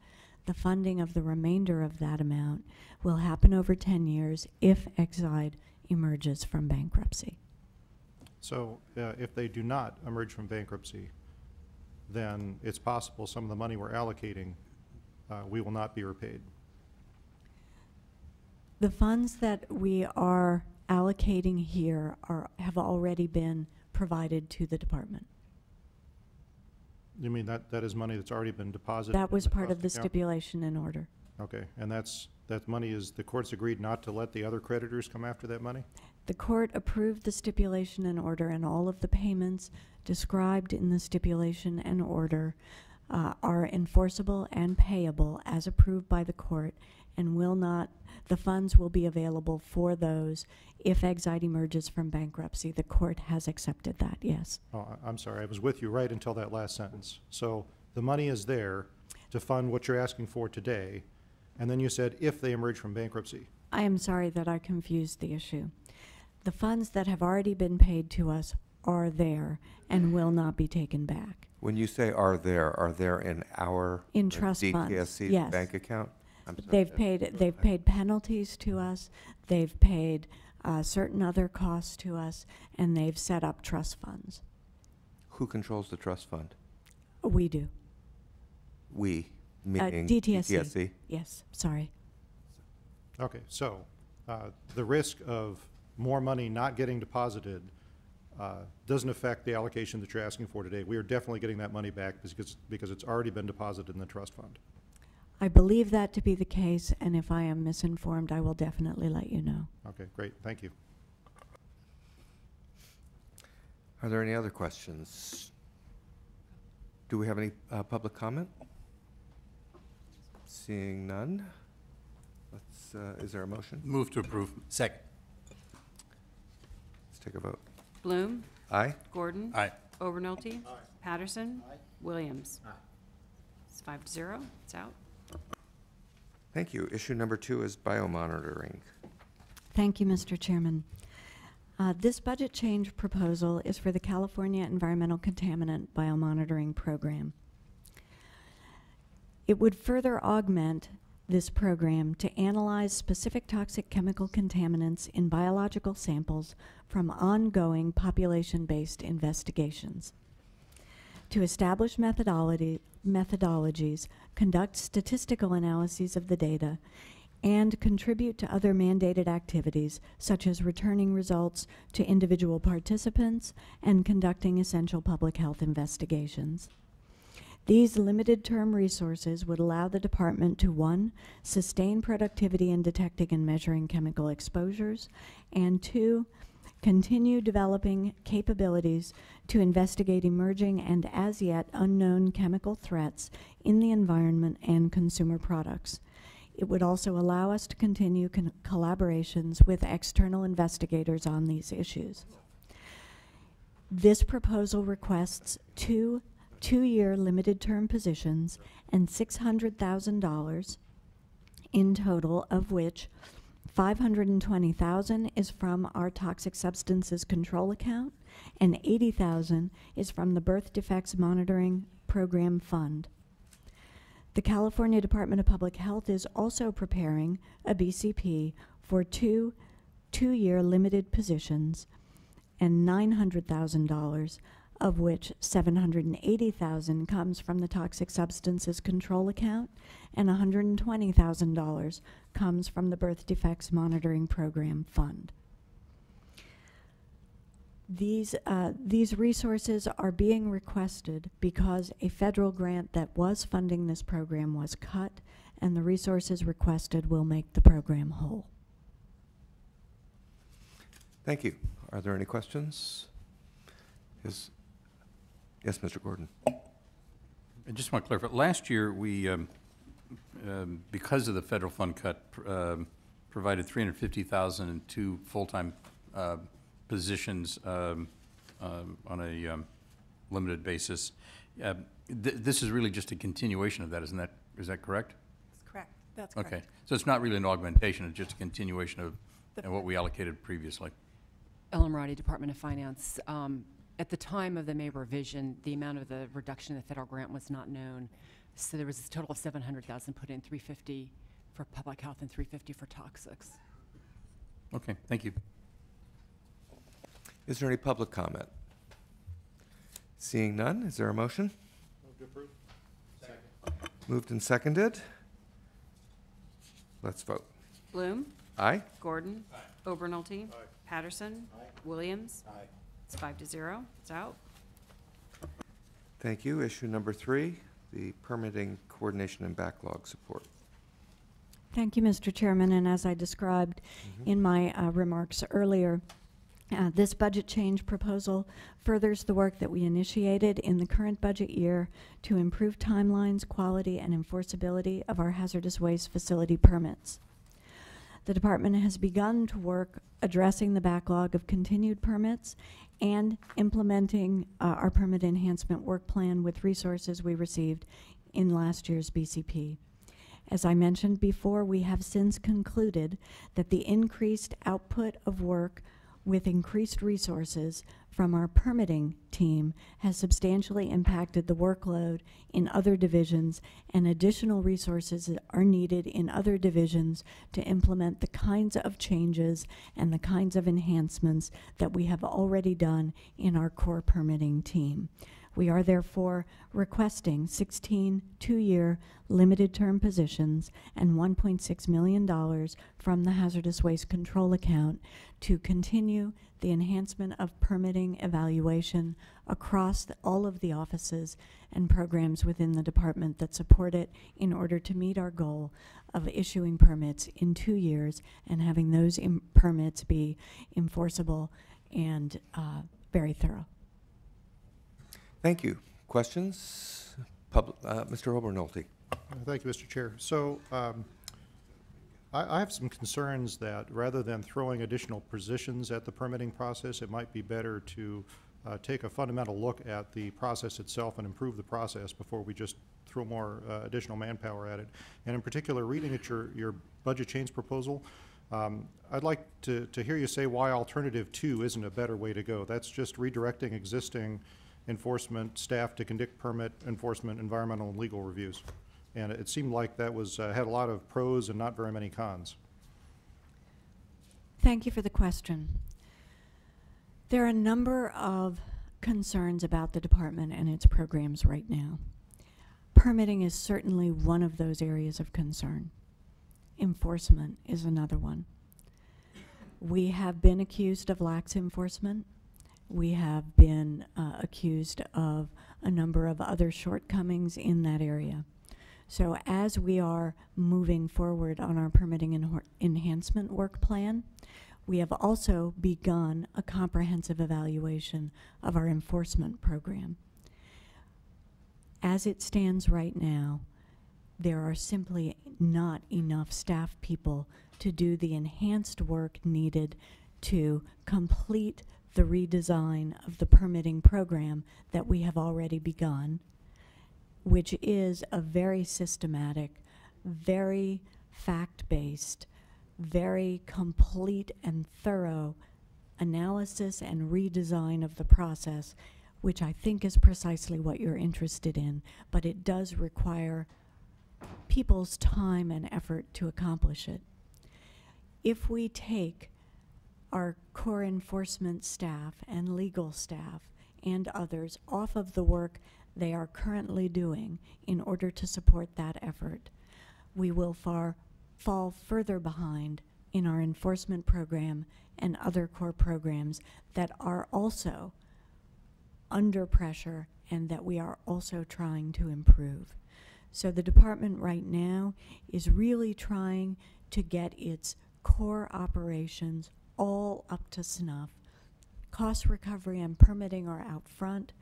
the funding of the remainder of that amount will happen over 10 years if Exide emerges from bankruptcy. So if they do not emerge from bankruptcy, then it's possible some of the money we're allocating, we will not be repaid. The funds that we are allocating here have already been provided to the department. You mean that is money that's already been deposited? That was in part of the trust account? stipulation and order. Okay, and that money is, the court's agreed not to let the other creditors come after that money? The court approved the stipulation and order, and all of the payments described in the stipulation and order are enforceable and payable as approved by the court, and the funds will be available for those if Exide emerges from bankruptcy. The court has accepted that, yes. Oh, I'm sorry, I was with you right until that last sentence. So the money is there to fund what you're asking for today, and then you said if they emerge from bankruptcy. I am sorry that I confused the issue. The funds that have already been paid to us are there and will not be taken back. When you say are there in our In trust funds, DTSC yes. bank account? I'm sorry. They've paid penalties to us, they've paid certain other costs to us, and they've set up trust funds. Who controls the trust fund? We do. We, meaning DTSC. DTSC? Yes, sorry. Okay, so the risk of more money not getting deposited doesn't affect the allocation that you're asking for today. We are definitely getting that money back because it's already been deposited in the trust fund. I believe that to be the case, and if I am misinformed, I will definitely let you know. Okay, great, thank you. Are there any other questions? Do we have any public comment? Seeing none, is there a motion? Move to approve. Second. Let's take a vote. Bloom. Aye? Gordon. Aye. Obernolte. Patterson. Williams. It's 5-0. It's out. Thank you. Issue number 2 is biomonitoring. Thank you, Mr. Chairman. This budget change proposal is for the California Environmental Contaminant Biomonitoring Program. It would further augment this program to analyze specific toxic chemical contaminants in biological samples from ongoing population-based investigations, to establish methodologies, conduct statistical analyses of the data, and contribute to other mandated activities, such as returning results to individual participants and conducting essential public health investigations. These limited-term resources would allow the department to, 1, sustain productivity in detecting and measuring chemical exposures, and 2, continue developing capabilities to investigate emerging and as yet unknown chemical threats in the environment and consumer products. It would also allow us to continue collaborations with external investigators on these issues. This proposal requests two-year limited-term positions and $600,000 in total, of which $520,000 is from our toxic substances control account and $80,000 is from the Birth Defects Monitoring Program Fund. The California Department of Public Health is also preparing a BCP for two-year limited positions and $900,000, of which $780,000 comes from the Toxic Substances Control account and $120,000 comes from the Birth Defects Monitoring Program Fund. These resources are being requested because a federal grant that was funding this program was cut, and the resources requested will make the program whole. Thank you. Are there any questions? Yes, Mr. Gordon. I just want to clarify. Last year, we, because of the federal fund cut, provided $350,000 in 2 full-time positions on a limited basis. This is really just a continuation of that, isn't that? Is that correct? That's correct. That's correct. Okay. So it's not really an augmentation, it's just a continuation of what we allocated previously. Ellen Marati, Department of Finance. At the time of the May revision, the amount of the reduction in the federal grant was not known. So there was a total of $700,000 put in, $350 for public health and $350 for toxics. Okay, thank you. Is there any public comment? Seeing none, is there a motion? Move to approve. Second. Moved and seconded. Let's vote. Bloom, Aye? Gordon, Obernolte, Patterson, Williams. It's 5-0. It's out. Thank you. Issue number 3, the permitting coordination and backlog support. Thank you, Mr. Chairman. And as I described in my remarks earlier, this budget change proposal furthers the work that we initiated in the current budget year to improve timelines, quality, and enforceability of our hazardous waste facility permits. The department has begun to work addressing the backlog of continued permits and implementing our permit enhancement work plan with resources we received in last year's BCP. As I mentioned before, we have since concluded that the increased output of work with increased resources from our permitting team has substantially impacted the workload in other divisions, and additional resources are needed in other divisions to implement the kinds of changes and the kinds of enhancements that we have already done in our core permitting team. We are therefore requesting 16 two-year limited term positions and $1.6 million from the Hazardous Waste Control account to continue the enhancement of permitting evaluation across all of the offices and programs within the department that support it in order to meet our goal of issuing permits in 2 years and having those permits be enforceable and very thorough. Thank you. Questions? Mr. Obernolte. Thank you, Mr. Chair. So I have some concerns that rather than throwing additional positions at the permitting process, it might be better to take a fundamental look at the process itself and improve the process before we just throw more additional manpower at it. And in particular, reading at your budget change proposal, I'd like to hear you say why alternative 2 isn't a better way to go. That's just redirecting existing enforcement staff to conduct permit enforcement, environmental and legal reviews. And it seemed like that was had a lot of pros and not very many cons. Thank you for the question. There are a number of concerns about the department and its programs right now. Permitting is certainly one of those areas of concern. Enforcement is another one. We have been accused of lax enforcement. We have been accused of a number of other shortcomings in that area. So as we are moving forward on our permitting enhancement work plan, we have also begun a comprehensive evaluation of our enforcement program. As it stands right now, there are simply not enough staff people to do the enhanced work needed to complete the redesign of the permitting program that we have already begun, which is a very systematic, very fact-based, very complete and thorough analysis and redesign of the process, which I think is precisely what you're interested in, but it does require people's time and effort to accomplish it. If we take our core enforcement staff and legal staff and others off of the work they are currently doing in order to support that effort, we will fall further behind in our enforcement program and other core programs that are also under pressure and that we are also trying to improve. So the department right now is really trying to get its core operations all up to snuff. Cost recovery and permitting are out front.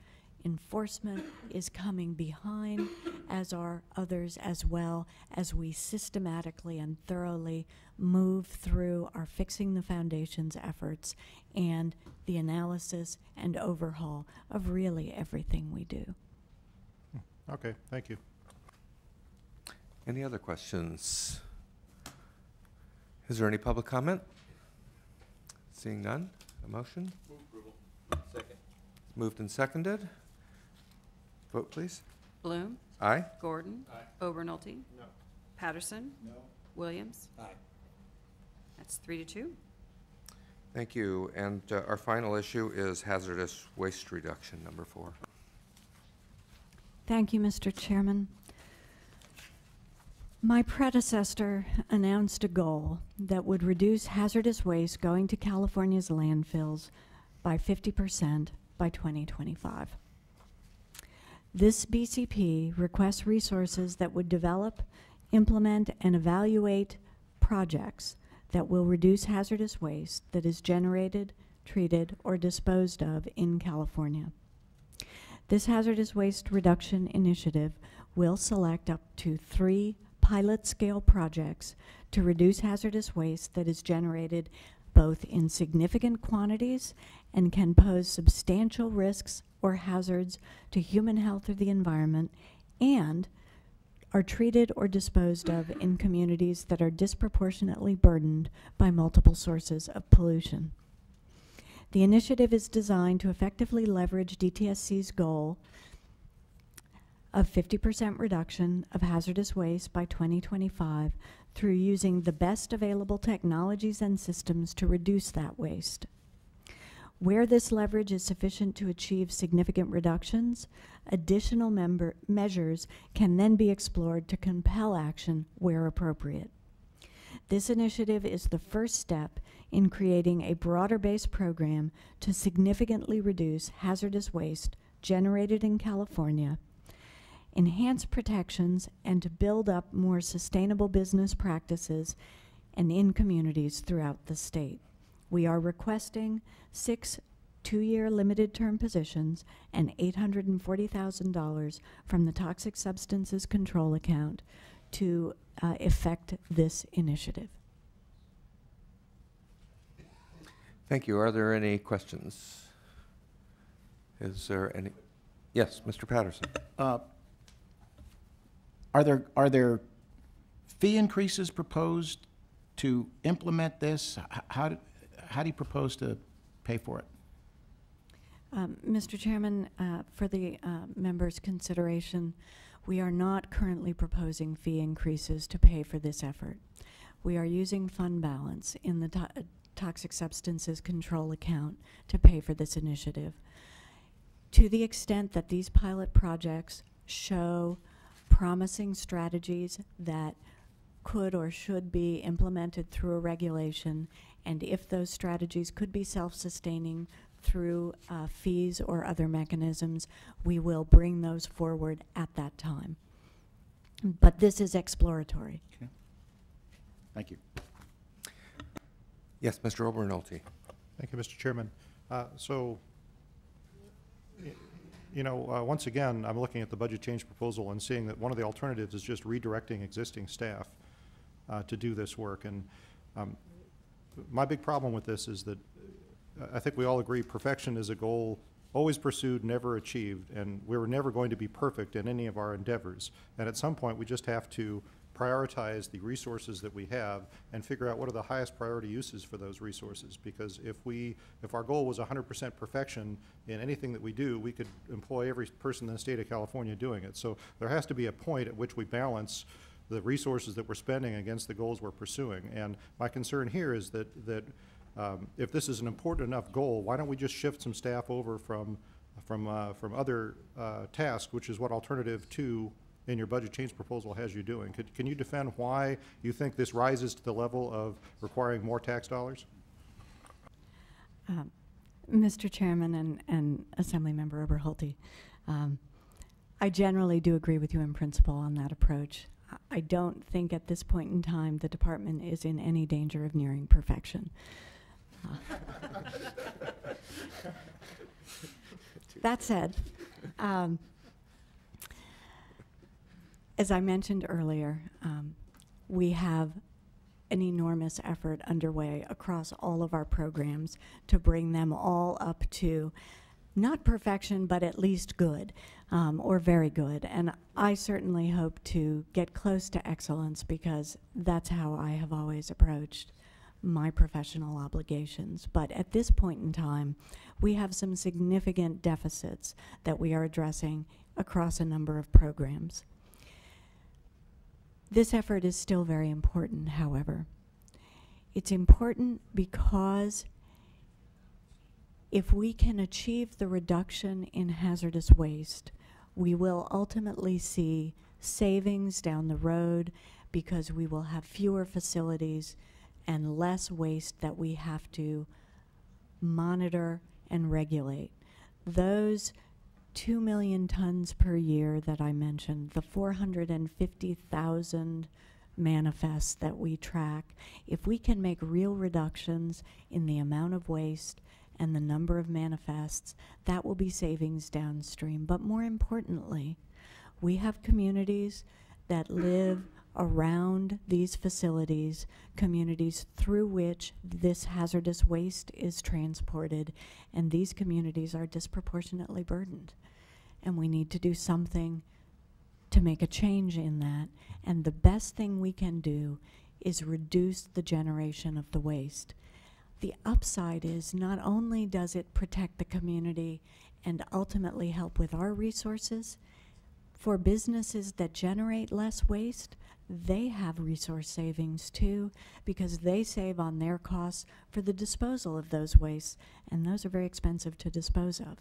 Enforcement is coming behind, as are others as well, as we systematically and thoroughly move through our Fixing the Foundations efforts and the analysis and overhaul of really everything we do. Okay, thank you. Any other questions? Is there any public comment? Seeing none, a motion? Move approval. Second. Moved and seconded. Vote, please. Bloom, Aye. Gordon. Aye. Obernolte. No. Patterson. No. Williams. Aye. That's 3-2. Thank you. And our final issue is hazardous waste reduction, number 4. Thank you, Mr. Chairman. My predecessor announced a goal that would reduce hazardous waste going to California's landfills by 50% by 2025. This BCP requests resources that would develop, implement, and evaluate projects that will reduce hazardous waste that is generated, treated, or disposed of in California. This hazardous waste reduction initiative will select up to 3 pilot-scale projects to reduce hazardous waste that is generated both in significant quantities and can pose substantial risks or hazards to human health or the environment, and are treated or disposed of in communities that are disproportionately burdened by multiple sources of pollution. The initiative is designed to effectively leverage DTSC's goal of 50% reduction of hazardous waste by 2025 through using the best available technologies and systems to reduce that waste. Where this leverage is sufficient to achieve significant reductions, additional measures can then be explored to compel action where appropriate. This initiative is the first step in creating a broader-based program to significantly reduce hazardous waste generated in California, enhance protections, and to build up more sustainable business practices and in communities throughout the state. We are requesting 6 2-year limited term positions and $840,000 from the Toxic Substances Control Account to effect this initiative. Thank you. Are there any questions? Is there any? Yes, Mr. Patterson. Are there fee increases proposed to implement this? How do you propose to pay for it? Mr. Chairman, for the members' consideration, we are not currently proposing fee increases to pay for this effort. We are using fund balance in the Toxic Substances Control Account to pay for this initiative. To the extent that these pilot projects show promising strategies that could or should be implemented through a regulation, and if those strategies could be self-sustaining through fees or other mechanisms, we will bring those forward at that time. But this is exploratory. Okay. Thank you. Yes, Mr. Obernolte. Thank you, Mr. Chairman. Once again, I'm looking at the budget change proposal and seeing that one of the alternatives is just redirecting existing staff to do this work. And my big problem with this is that I think we all agree perfection is a goal always pursued, never achieved, and we're never going to be perfect in any of our endeavors. And at some point, we just have to prioritize the resources that we have and figure out what are the highest priority uses for those resources. Because if our goal was 100% perfection in anything that we do, we could employ every person in the state of California doing it. So there has to be a point at which we balance the resources that we're spending against the goals we're pursuing. And my concern here is that if this is an important enough goal, why don't we just shift some staff over from other tasks, which is what Alternative 2 in your budget change proposal has you doing. Can you defend why you think this rises to the level of requiring more tax dollars? Mr. Chairman and Assemblymember Oberholte, I generally do agree with you in principle on that approach. I don't think at this point in time the department is in any danger of nearing perfection. That said, as I mentioned earlier, we have an enormous effort underway across all of our programs to bring them all up to not perfection, but at least good, or very good. And I certainly hope to get close to excellence because that's how I have always approached my professional obligations. But at this point in time, we have some significant deficits that we are addressing across a number of programs. This effort is still very important, however. It's important because if we can achieve the reduction in hazardous waste, we will ultimately see savings down the road because we will have fewer facilities and less waste that we have to monitor and regulate. Those 2 million tons per year that I mentioned, the 450,000 manifests that we track, if we can make real reductions in the amount of waste and the number of manifests, that will be savings downstream. But more importantly, we have communities that live around these facilities, communities through which this hazardous waste is transported, and these communities are disproportionately burdened. And we need to do something to make a change in that. And the best thing we can do is reduce the generation of the waste. The upside is not only does it protect the community and ultimately help with our resources, for businesses that generate less waste, they have resource savings too, because they save on their costs for the disposal of those wastes, and those are very expensive to dispose of.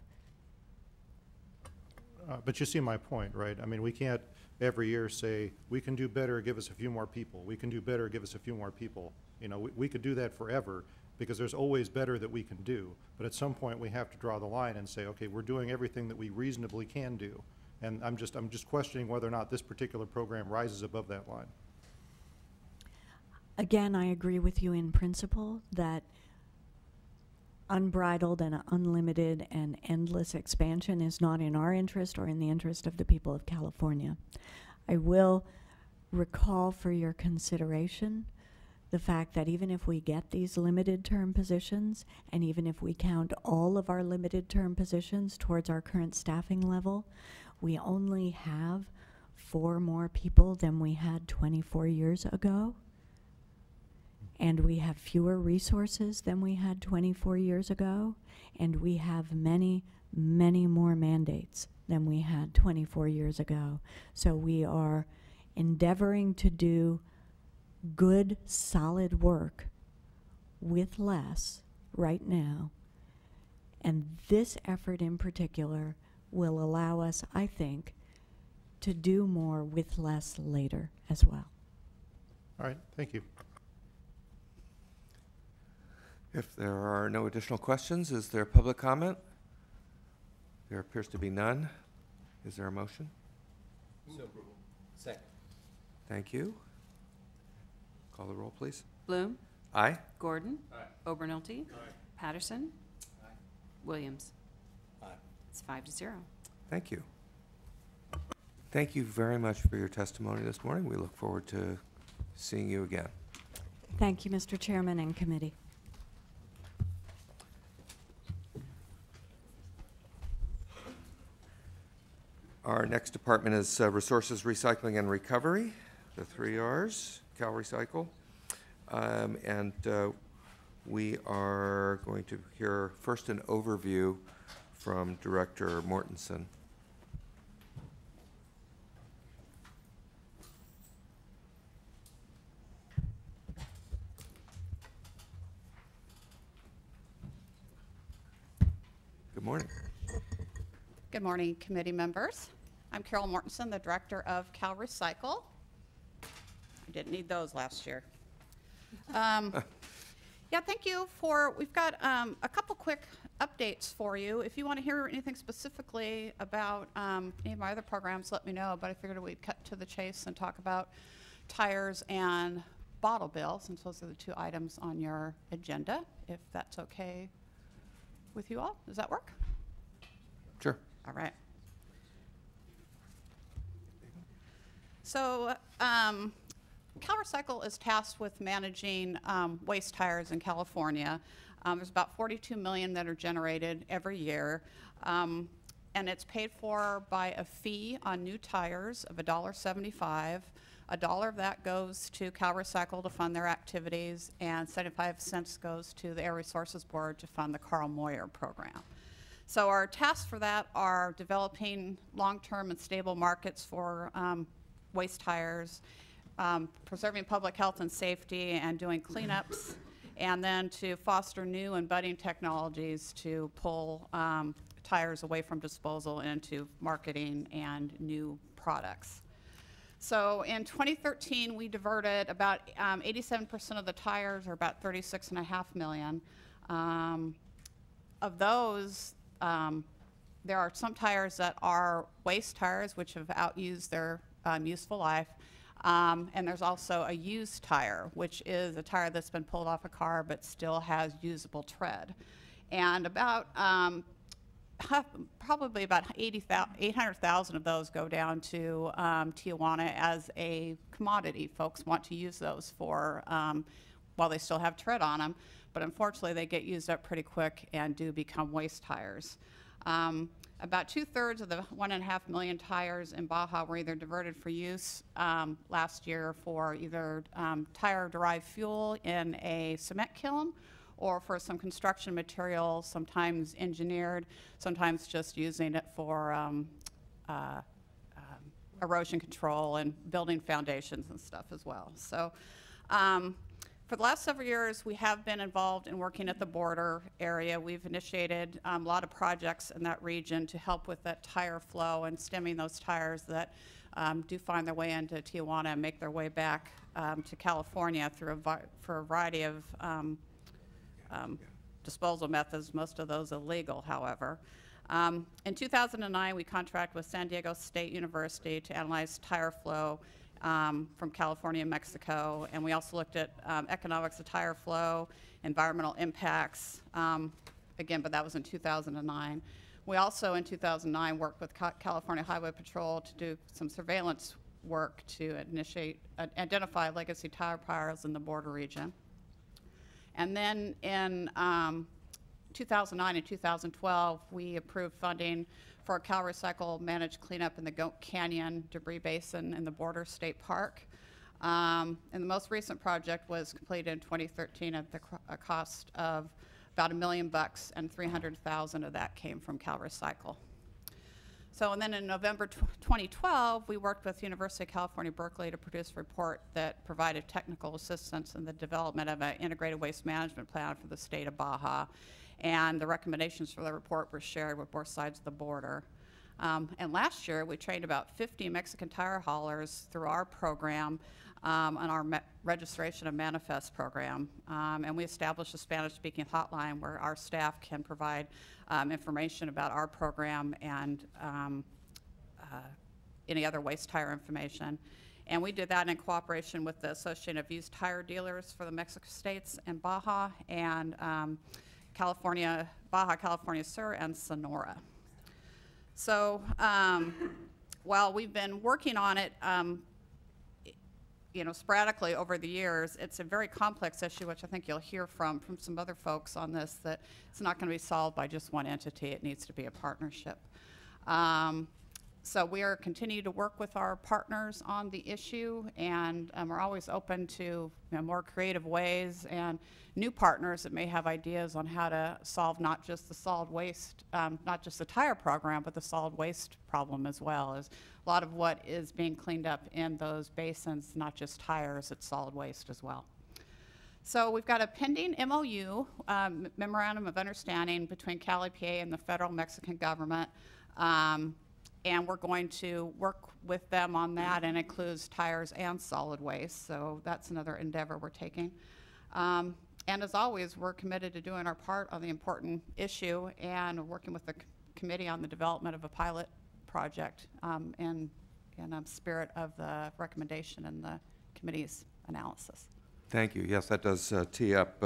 But you see my point, right? I mean, we can't every year say, we can do better, give us a few more people. We can do better, give us a few more people. You know, we could do that forever because there's always better that we can do. But at some point, we have to draw the line and say, okay, we're doing everything that we reasonably can do. And I'm just questioning whether or not this particular program rises above that line. Again, I agree with you in principle that unbridled and unlimited and endless expansion is not in our interest or in the interest of the people of California. I will recall for your consideration the fact that even if we get these limited term positions, and even if we count all of our limited term positions towards our current staffing level, we only have 4 more people than we had 24 years ago. And we have fewer resources than we had 24 years ago. And we have many, many more mandates than we had 24 years ago. So we are endeavoring to do good, solid work with less right now. And this effort in particular will allow us, I think, to do more with less later as well. All right, thank you. If there are no additional questions, is there public comment? There appears to be none. Is there a motion? So approval. Second. Thank you. Call the roll, please. Bloom. Aye. Gordon. Obernolte. Patterson. Williams. Aye. It's 5-0. Thank you. Thank you very much for your testimony this morning. We look forward to seeing you again. Thank you, Mr. Chairman and committee. Our next department is Resources Recycling and Recovery. the 3 Rs, Cal Recycle. And we are going to hear first an overview from Director Mortensen. Good morning. Good morning, committee members. I'm Carol Mortensen, the director of Cal Recycle. I didn't need those last year. Yeah, thank you for, we've got a couple quick updates for you. If you want to hear anything specifically about any of my other programs, let me know, but I figured we'd cut to the chase and talk about tires and bottle bill, since those are the 2 items on your agenda, if that's okay with you all. Does that work? Sure. All right. So Cal Recycle is tasked with managing waste tires in California. There's about 42 million that are generated every year. And it's paid for by a fee on new tires of $1.75. $1 of that goes to Cal Recycle to fund their activities, and 75 cents goes to the Air Resources Board to fund the Carl Moyer program. So our tasks for that are developing long-term and stable markets for waste tires, preserving public health and safety, and doing cleanups, and then to foster new and budding technologies to pull tires away from disposal into marketing and new products. So in 2013, we diverted about 87% of the tires, or about 36.5 million. Of those, there are some tires that are waste tires, which have outused their useful life. And there's also a used tire, which is a tire that's been pulled off a car but still has usable tread. And about probably about 800,000 of those go down to Tijuana as a commodity. Folks want to use those for while they still have tread on them, but unfortunately they get used up pretty quick and do become waste tires. About 2/3 of the 1.5 million tires in Baja were either diverted for use last year for either tire-derived fuel in a cement kiln, or for some construction material, sometimes engineered, sometimes just using it for erosion control and building foundations and stuff as well. So for the last several years, we have been involved in working at the border area. We've initiated a lot of projects in that region to help with that tire flow and stemming those tires that do find their way into Tijuana and make their way back to California through for a variety of disposal methods, most of those illegal, however. In 2009, we contracted with San Diego State University to analyze tire flow from California and Mexico, and we also looked at economics of tire flow, environmental impacts, again, but that was in 2009. We also, in 2009, worked with California Highway Patrol to do some surveillance work to identify legacy tire piles in the border region. And then in 2009 and 2012, we approved funding for a Cal Recycle managed cleanup in the Goat Canyon debris basin in the Border State Park. And the most recent project was completed in 2013 at a cost of about $1 million, and 300,000 of that came from Cal Recycle. So, and then in November 2012, we worked with University of California, Berkeley to produce a report that provided technical assistance in the development of an integrated waste management plan for the state of Baja. And the recommendations for the report were shared with both sides of the border. And last year, we trained about 50 Mexican tire haulers through our program on our registration of manifest program. And we established a Spanish-speaking hotline where our staff can provide information about our program and any other waste tire information. And we did that in cooperation with the Association of Used Tire Dealers for the Mexican states and Baja, and Baja California Sur, and Sonora. So while we've been working on it, sporadically over the years, it's a very complex issue, which I think you'll hear from some other folks on this, that it's not going to be solved by just one entity. It needs to be a partnership. So we are continuing to work with our partners on the issue, and we're always open to more creative ways and new partners that may have ideas on how to solve not just the solid waste, not just the tire program, but the solid waste problem as well. As a lot of what is being cleaned up in those basins, not just tires, it's solid waste as well. So we've got a pending MOU, Memorandum of Understanding between Cali, PA and the federal Mexican government. And we're going to work with them on that, and includes tires and solid waste. So that's another endeavor we're taking. And as always, we're committed to doing our part on the important issue and working with the committee on the development of a pilot project in a spirit of the recommendation and the committee's analysis. Thank you. Yes, that does tee up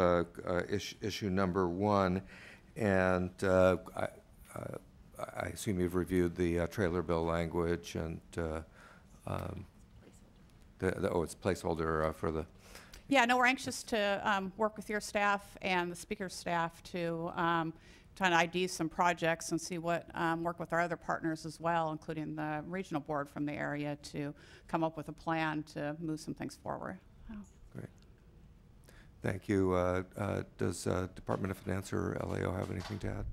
issue number 1. And I assume you've reviewed the trailer bill language and it's placeholder for the... Yeah, no, we're anxious to work with your staff and the speaker's staff to try to ID some projects and see what, work with our other partners as well, including the regional board from the area, to come up with a plan to move some things forward. Great. Thank you. Does Department of Finance or LAO have anything to add?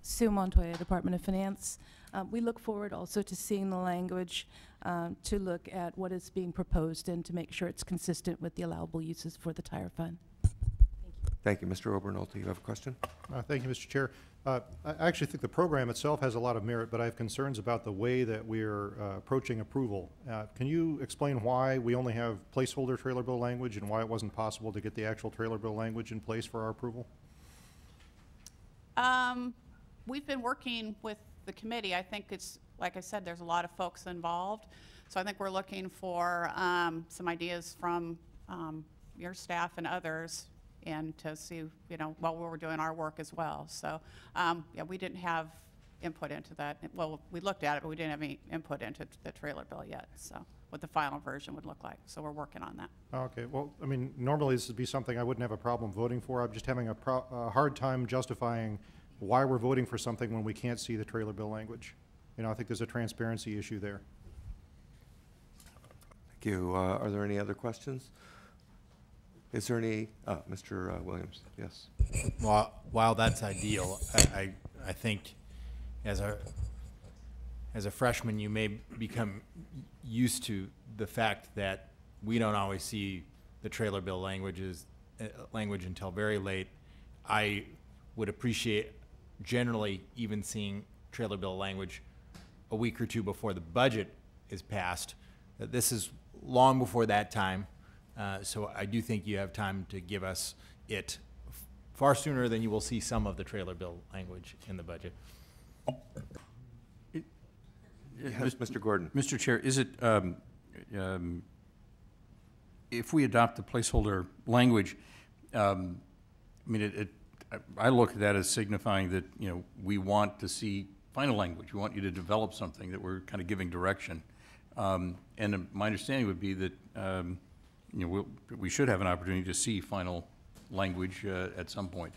Sue Montoya, Department of Finance. We look forward also to seeing the language to look at what is being proposed and to make sure it's consistent with the allowable uses for the tire fund. Thank you. Mr. Obernolte, you have a question? Thank you, Mr. Chair. I actually think the program itself has a lot of merit, but I have concerns about the way that we're approaching approval. Can you explain why we only have placeholder trailer bill language and why it wasn't possible to get the actual trailer bill language in place for our approval? We've been working with the committee. I think it's, like I said, there's a lot of folks involved. So I think we're looking for some ideas from your staff and others, and to see, while we're doing our work as well. So, yeah, we didn't have input into that. Well, we looked at it, but we didn't have any input into the trailer bill yet. So, what the final version would look like. So we're working on that. Okay. Well, I mean, normally this would be something I wouldn't have a problem voting for. I'm just having a hard time justifying why we're voting for something when we can't see the trailer bill language. I think there's a transparency issue there. Thank you. Are there any other questions? Is there any, Mr. Williams, yes. While that's ideal, I think as a freshman, you may become used to the fact that we don't always see the trailer bill language until very late. I would appreciate generally even seeing trailer bill language a week or two before the budget is passed. This is long before that time, so I do think you have time to give us it far sooner than you will see some of the trailer bill language in the budget. Yes, Mr. Gordon. Mr. Chair, is it, if we adopt the placeholder language, I mean, I look at that as signifying that, we want to see final language. We want you to develop something that we're kind of giving direction. And my understanding would be that, we should have an opportunity to see final language at some point.